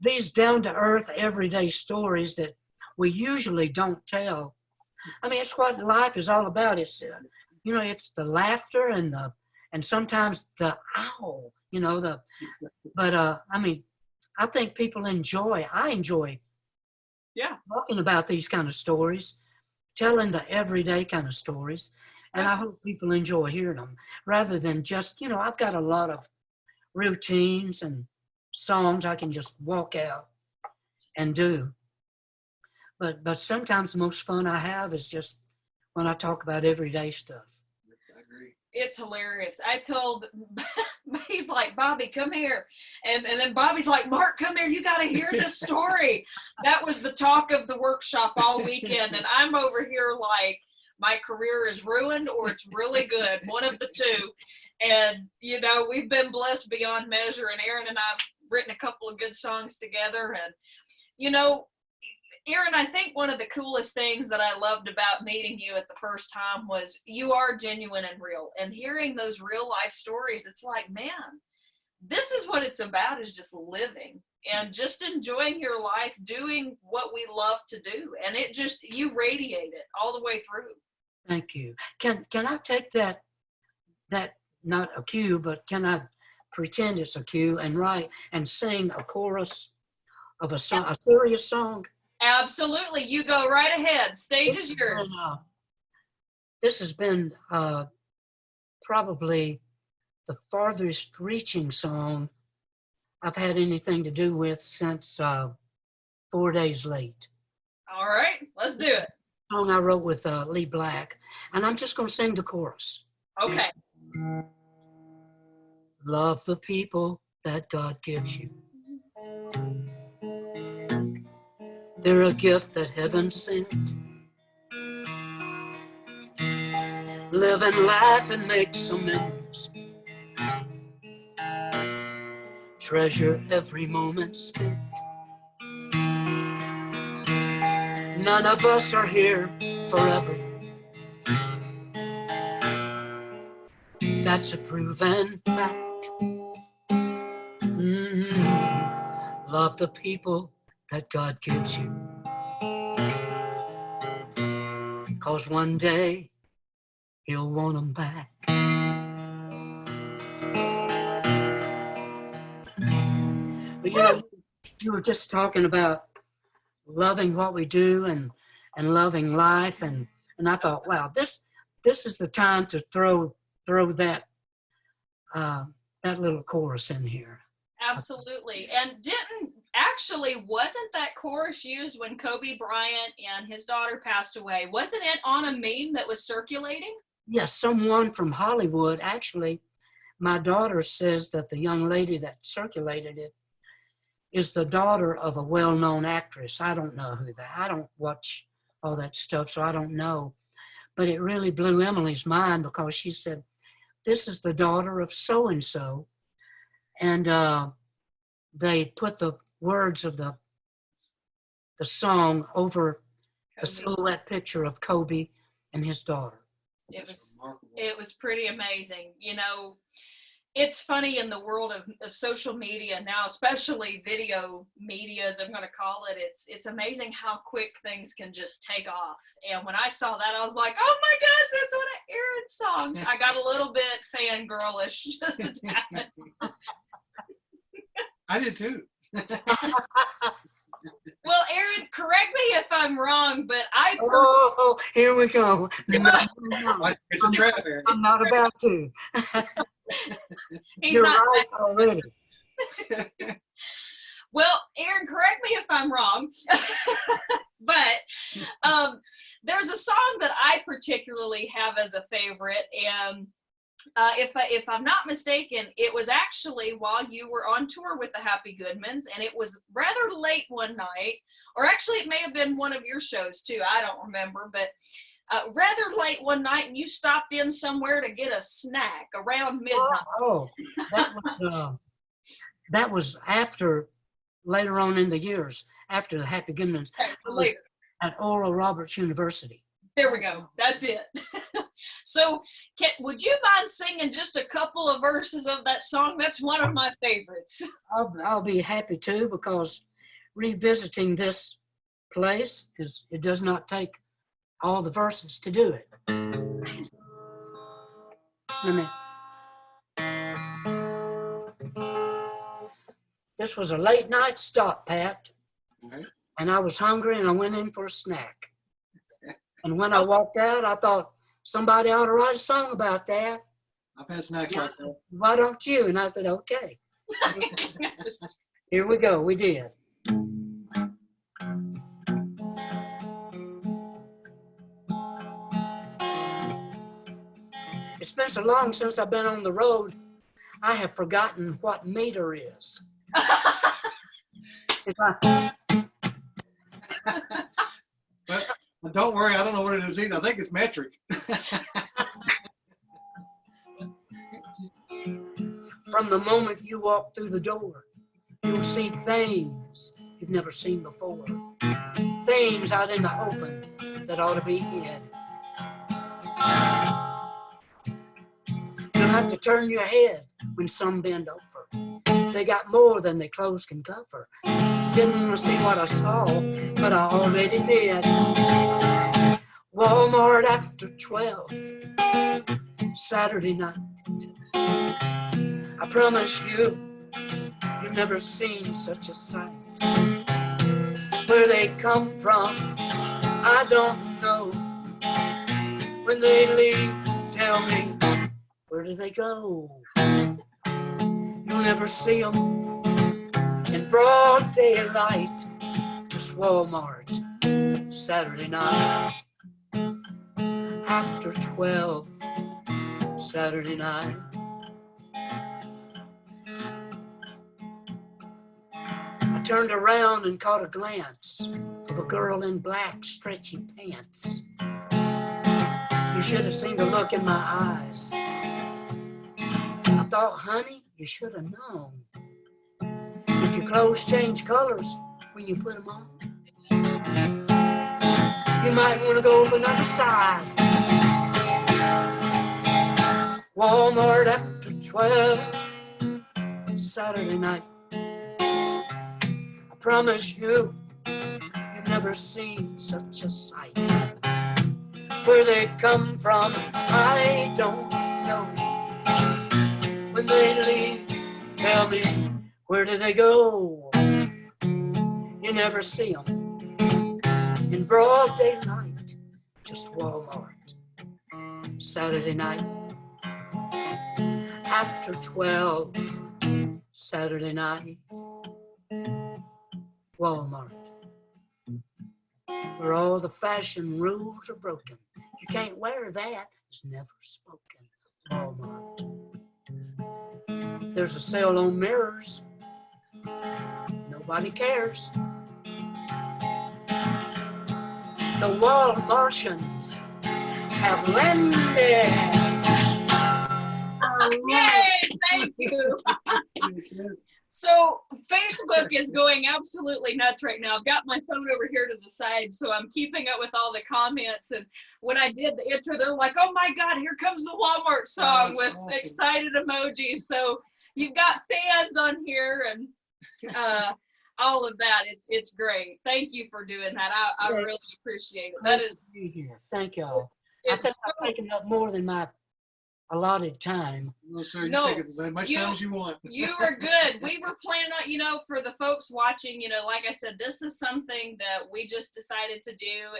These down-to-earth, everyday stories that we usually don't tell. I mean, it's what life is all about. It's, it's the laughter and sometimes the ow, but I mean, I think people I enjoy talking about these kind of stories, telling the everyday kind of stories, and I hope people enjoy hearing them rather than just, I've got a lot of routines and songs I can just walk out and do. But sometimes the most fun I have is just when I talk about everyday stuff. I agree. It's hilarious. I told, he's like, Bobby, come here. And then Bobby's like, Mark, come here. You got to hear this story. That was the talk of the workshop all weekend. And I'm over here like, my career is ruined or it's really good. One of the two. And, we've been blessed beyond measure. And Aaron and I have written a couple of good songs together. And, Aaron, I think one of the coolest things that I loved about meeting you at the first time was you are genuine and real. And hearing those real life stories, it's like, man, this is what it's about, is just living and just enjoying your life, doing what we love to do. And it just, you radiate it all the way through. Thank you. Can I take that not a cue, but can I pretend it's a cue and write and sing a chorus of a song, a serious song? Absolutely. You go right ahead. Stage is yours. This has been probably the farthest reaching song I've had anything to do with since 4 Days Late. All right, let's do it. Song I wrote with Lee Black, and I'm just going to sing the chorus. Okay. Love the people that God gives you. They're a gift that heaven sent. Live and laugh and make some memories. Treasure every moment spent. None of us are here forever. That's a proven fact. Love the people that God gives you. 'Cause one day He'll want them back. But you were just talking about loving what we do and and loving life. And I thought, wow, this is the time to throw that that little chorus in here. Absolutely. And wasn't that chorus used when Kobe Bryant and his daughter passed away? Wasn't it on a meme that was circulating? Yes, someone from Hollywood, actually, my daughter says that the young lady that circulated it is the daughter of a well-known actress. I don't know who that, I don't watch all that stuff, so I don't know. But it really blew Emily's mind because she said, this is the daughter of so-and-so. And they put the words of the song over the silhouette picture of Kobe and his daughter. It was pretty amazing. You know, it's funny in the world of social media now, especially video media, as I'm going to call it. It's amazing how quick things can just take off. And when I saw that, I was like, oh my gosh, that's one of Aaron's songs. I got a little bit fangirlish just a tad. I did too. Well, Aaron, correct me if I'm wrong, but Oh, here we go. No, it's a trap, Aaron. I'm not about to. He's You're not right already. Well, Aaron, correct me if I'm wrong, but there's a song that I particularly have as a favorite, and if I'm not mistaken, it was actually while you were on tour with the Happy Goodmans, and it was rather late one night, or actually it may have been one of your shows too, I don't remember, but rather late one night, and you stopped in somewhere to get a snack around midnight. Oh, that was after, later on in the years, after the Happy Goodmans, Later. At Oral Roberts University. There we go. That's it. So, would you mind singing just a couple of verses of that song? That's one of my favorites. I'll be happy to, because revisiting this place, because it does not take all the verses to do it. This was a late night stop, Pat, and I was hungry and I went in for a snack. And when I walked out, I thought, somebody ought to write a song about that. I've had snacks like that. Why don't you? And I said, okay. Here we go. We did. It's been so long since I've been on the road, I have forgotten what meter is. But don't worry, I don't know what it is either. I think it's metric. From the moment you walk through the door, you'll see things you've never seen before. Things out in the open that ought to be hid. You'll have to turn your head when some bend over. They got more than their clothes can cover. Didn't want to see what I saw, but I already did. Walmart after 12, Saturday night. I promise you, you've never seen such a sight. Where they come from, I don't know. When they leave, tell me, where do they go? You'll never see them in broad daylight. Just Walmart, Saturday night. After 12, Saturday night. I turned around and caught a glance of a girl in black stretchy pants. You should have seen the look in my eyes. I thought, honey, you should have known. If your clothes change colors when you put them on, you might want to go for another size. Walmart after 12, Saturday night. I promise you, you've never seen such a sight. Where they come from, I don't know. When they leave, tell me, where do they go? You never see them in broad daylight, just Walmart. Saturday night, after 12, Saturday night, Walmart, where all the fashion rules are broken. You can't wear that, it's never spoken. Walmart. There's a sale on mirrors. Nobody cares. The Walmartians have landed. Yay! Thank you. So Facebook is going absolutely nuts right now. I've got my phone over here to the side, so I'm keeping up with all the comments. And when I did the intro, they're like, "Oh my God, here comes the Walmart song," with awesome. excited emojis. So you've got fans on here and all of that. It's great. Thank you for doing that. I really appreciate it. That is Be here. Thank y'all. I it's think I've taken up more than my allotted time. No, sir, you No, take it as much time as you want. You were good. We were planning on, for the folks watching, like I said, this is something that we just decided to do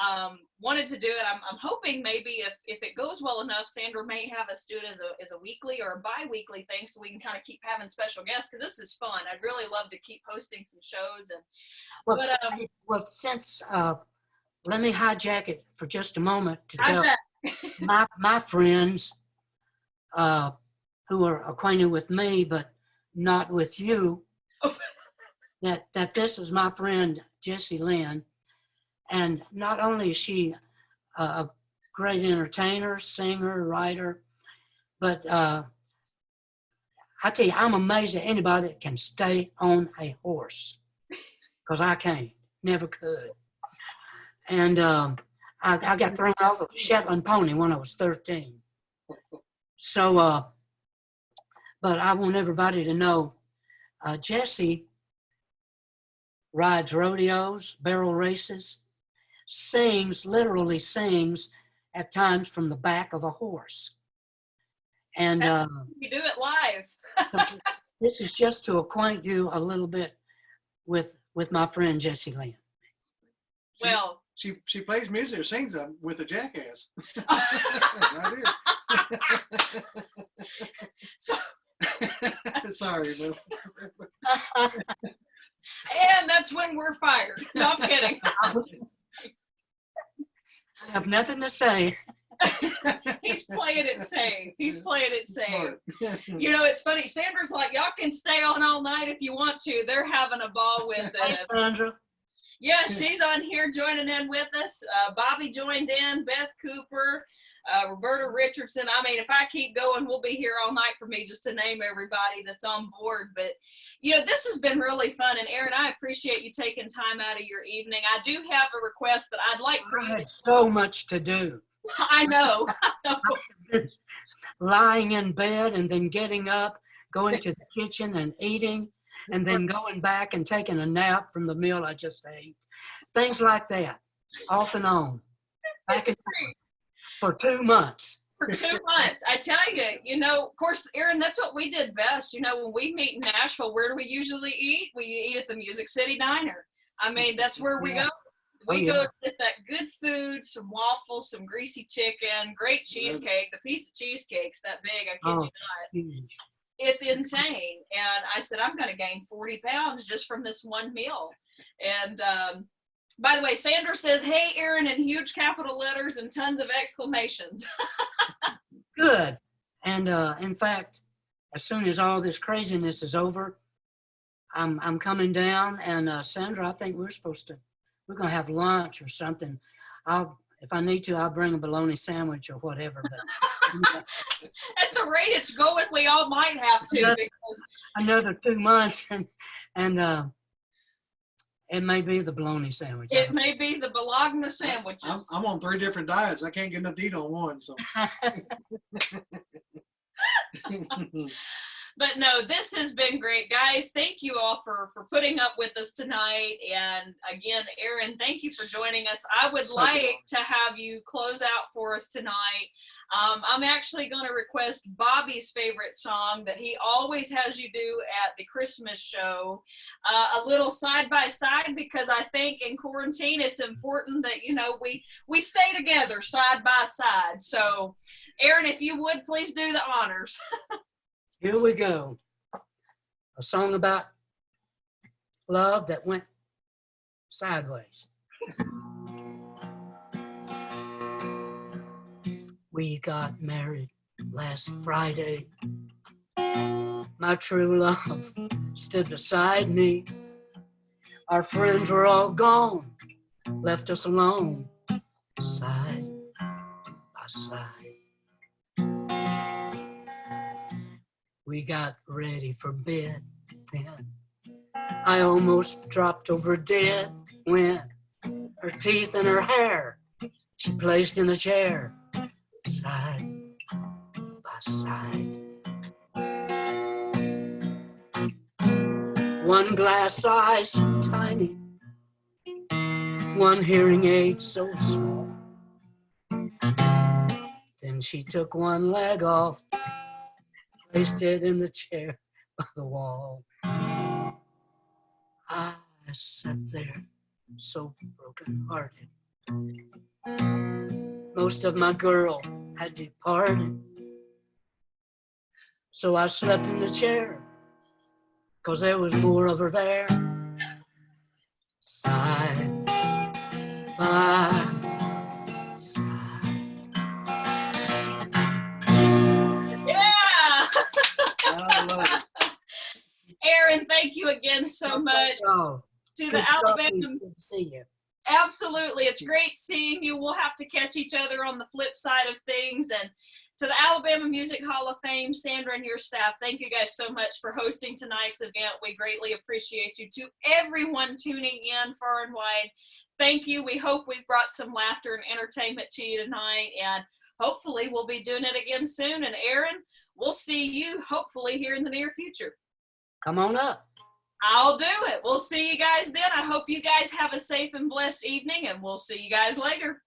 and wanted to do it. I'm hoping maybe if it goes well enough, Sandra may have us do it as a weekly or a bi-weekly thing so we can kind of keep having special guests because this is fun. I'd really love to keep hosting some shows. Since let me hijack it for just a moment to I tell bet. my friends who are acquainted with me but not with you, that this is my friend Jessie Lynn, and not only is she a great entertainer, singer, writer, but I tell you, I'm amazed at anybody that can stay on a horse, because I can't, never could. And I got thrown off of a Shetland pony when I was 13. So, but I want everybody to know, Jessie rides rodeos, barrel races, literally sings at times from the back of a horse. And You do it live. this is just to acquaint you a little bit with my friend Jessie Lynn. Well, She plays music or sings with a jackass. Right here. so, Sorry, but and that's when we're fired. No, I'm kidding. I have nothing to say. He's playing it safe. He's playing it safe. Smart. It's funny. Sandra's like, y'all can stay on all night if you want to. They're having a ball with Hey, it. Sandra. Yeah, she's on here joining in with us. Bobby joined in, Beth Cooper, Roberta Richardson. I mean, if I keep going, we'll be here all night for me just to name everybody that's on board. But, this has been really fun. And Aaron, I appreciate you taking time out of your evening. I do have a request that I'd like for I you had so much to do. I know. Lying in bed and then getting up, going to the kitchen and eating, and then going back and taking a nap from the meal I just ate. Things like that, off and on, back and forth, for 2 months. For 2 months. I tell you, of course, Aaron, that's what we did best. When we meet in Nashville, where do we usually eat? We eat at the Music City Diner. I mean, that's where we go. We go get that good food, some waffles, some greasy chicken, great cheesecake. The piece of cheesecake's that big, I kid you not. Huge. It's insane. And I said, I'm going to gain 40 pounds just from this one meal. And by the way, Sandra says, "Hey, Aaron," in huge capital letters and tons of exclamations. Good. And in fact, as soon as all this craziness is over, I'm coming down, and Sandra, I think we're going to have lunch or something. If I need to, I'll bring a bologna sandwich or whatever. But at the rate it's going, we all might have to. Because another 2 months, and it may be the bologna sandwich. It may be the bologna sandwiches. I'm on 3 different diets. I can't get enough to eat on one. So. But no, this has been great, guys. Thank you all for putting up with us tonight. And again, Aaron, thank you for joining us. I would like to have you close out for us tonight. I'm actually going to request Bobby's favorite song that he always has you do at the Christmas show, a little side by side, because I think in quarantine it's important that, you know, we stay together side by side. So Aaron, if you would please do the honors. Here we go. A song about love that went sideways. We got married last Friday. My true love stood beside me. Our friends were all gone, left us alone, side by side. We got ready for bed then. I almost dropped over dead when her teeth and her hair she placed in a chair, side by side. One glass eye so tiny, one hearing aid so small. Then she took one leg off, placed it in the chair by the wall. I sat there so broken-hearted. Most of my girl had departed. So I slept in the chair, 'cause there was more of her there. Side by side. Yeah! I love it. Aaron, thank you again so much. Oh, To the good to Alabama. good to see you. Absolutely. It's great seeing you. We'll have to catch each other on the flip side of things. And to the Alabama Music Hall of Fame, Sandra and your staff, thank you guys so much for hosting tonight's event. We greatly appreciate you. To everyone tuning in far and wide, thank you. We hope we've brought some laughter and entertainment to you tonight. And hopefully we'll be doing it again soon. And Aaron, we'll see you hopefully here in the near future. Come on up. I'll do it. We'll see you guys then. I hope you guys have a safe and blessed evening, and we'll see you guys later.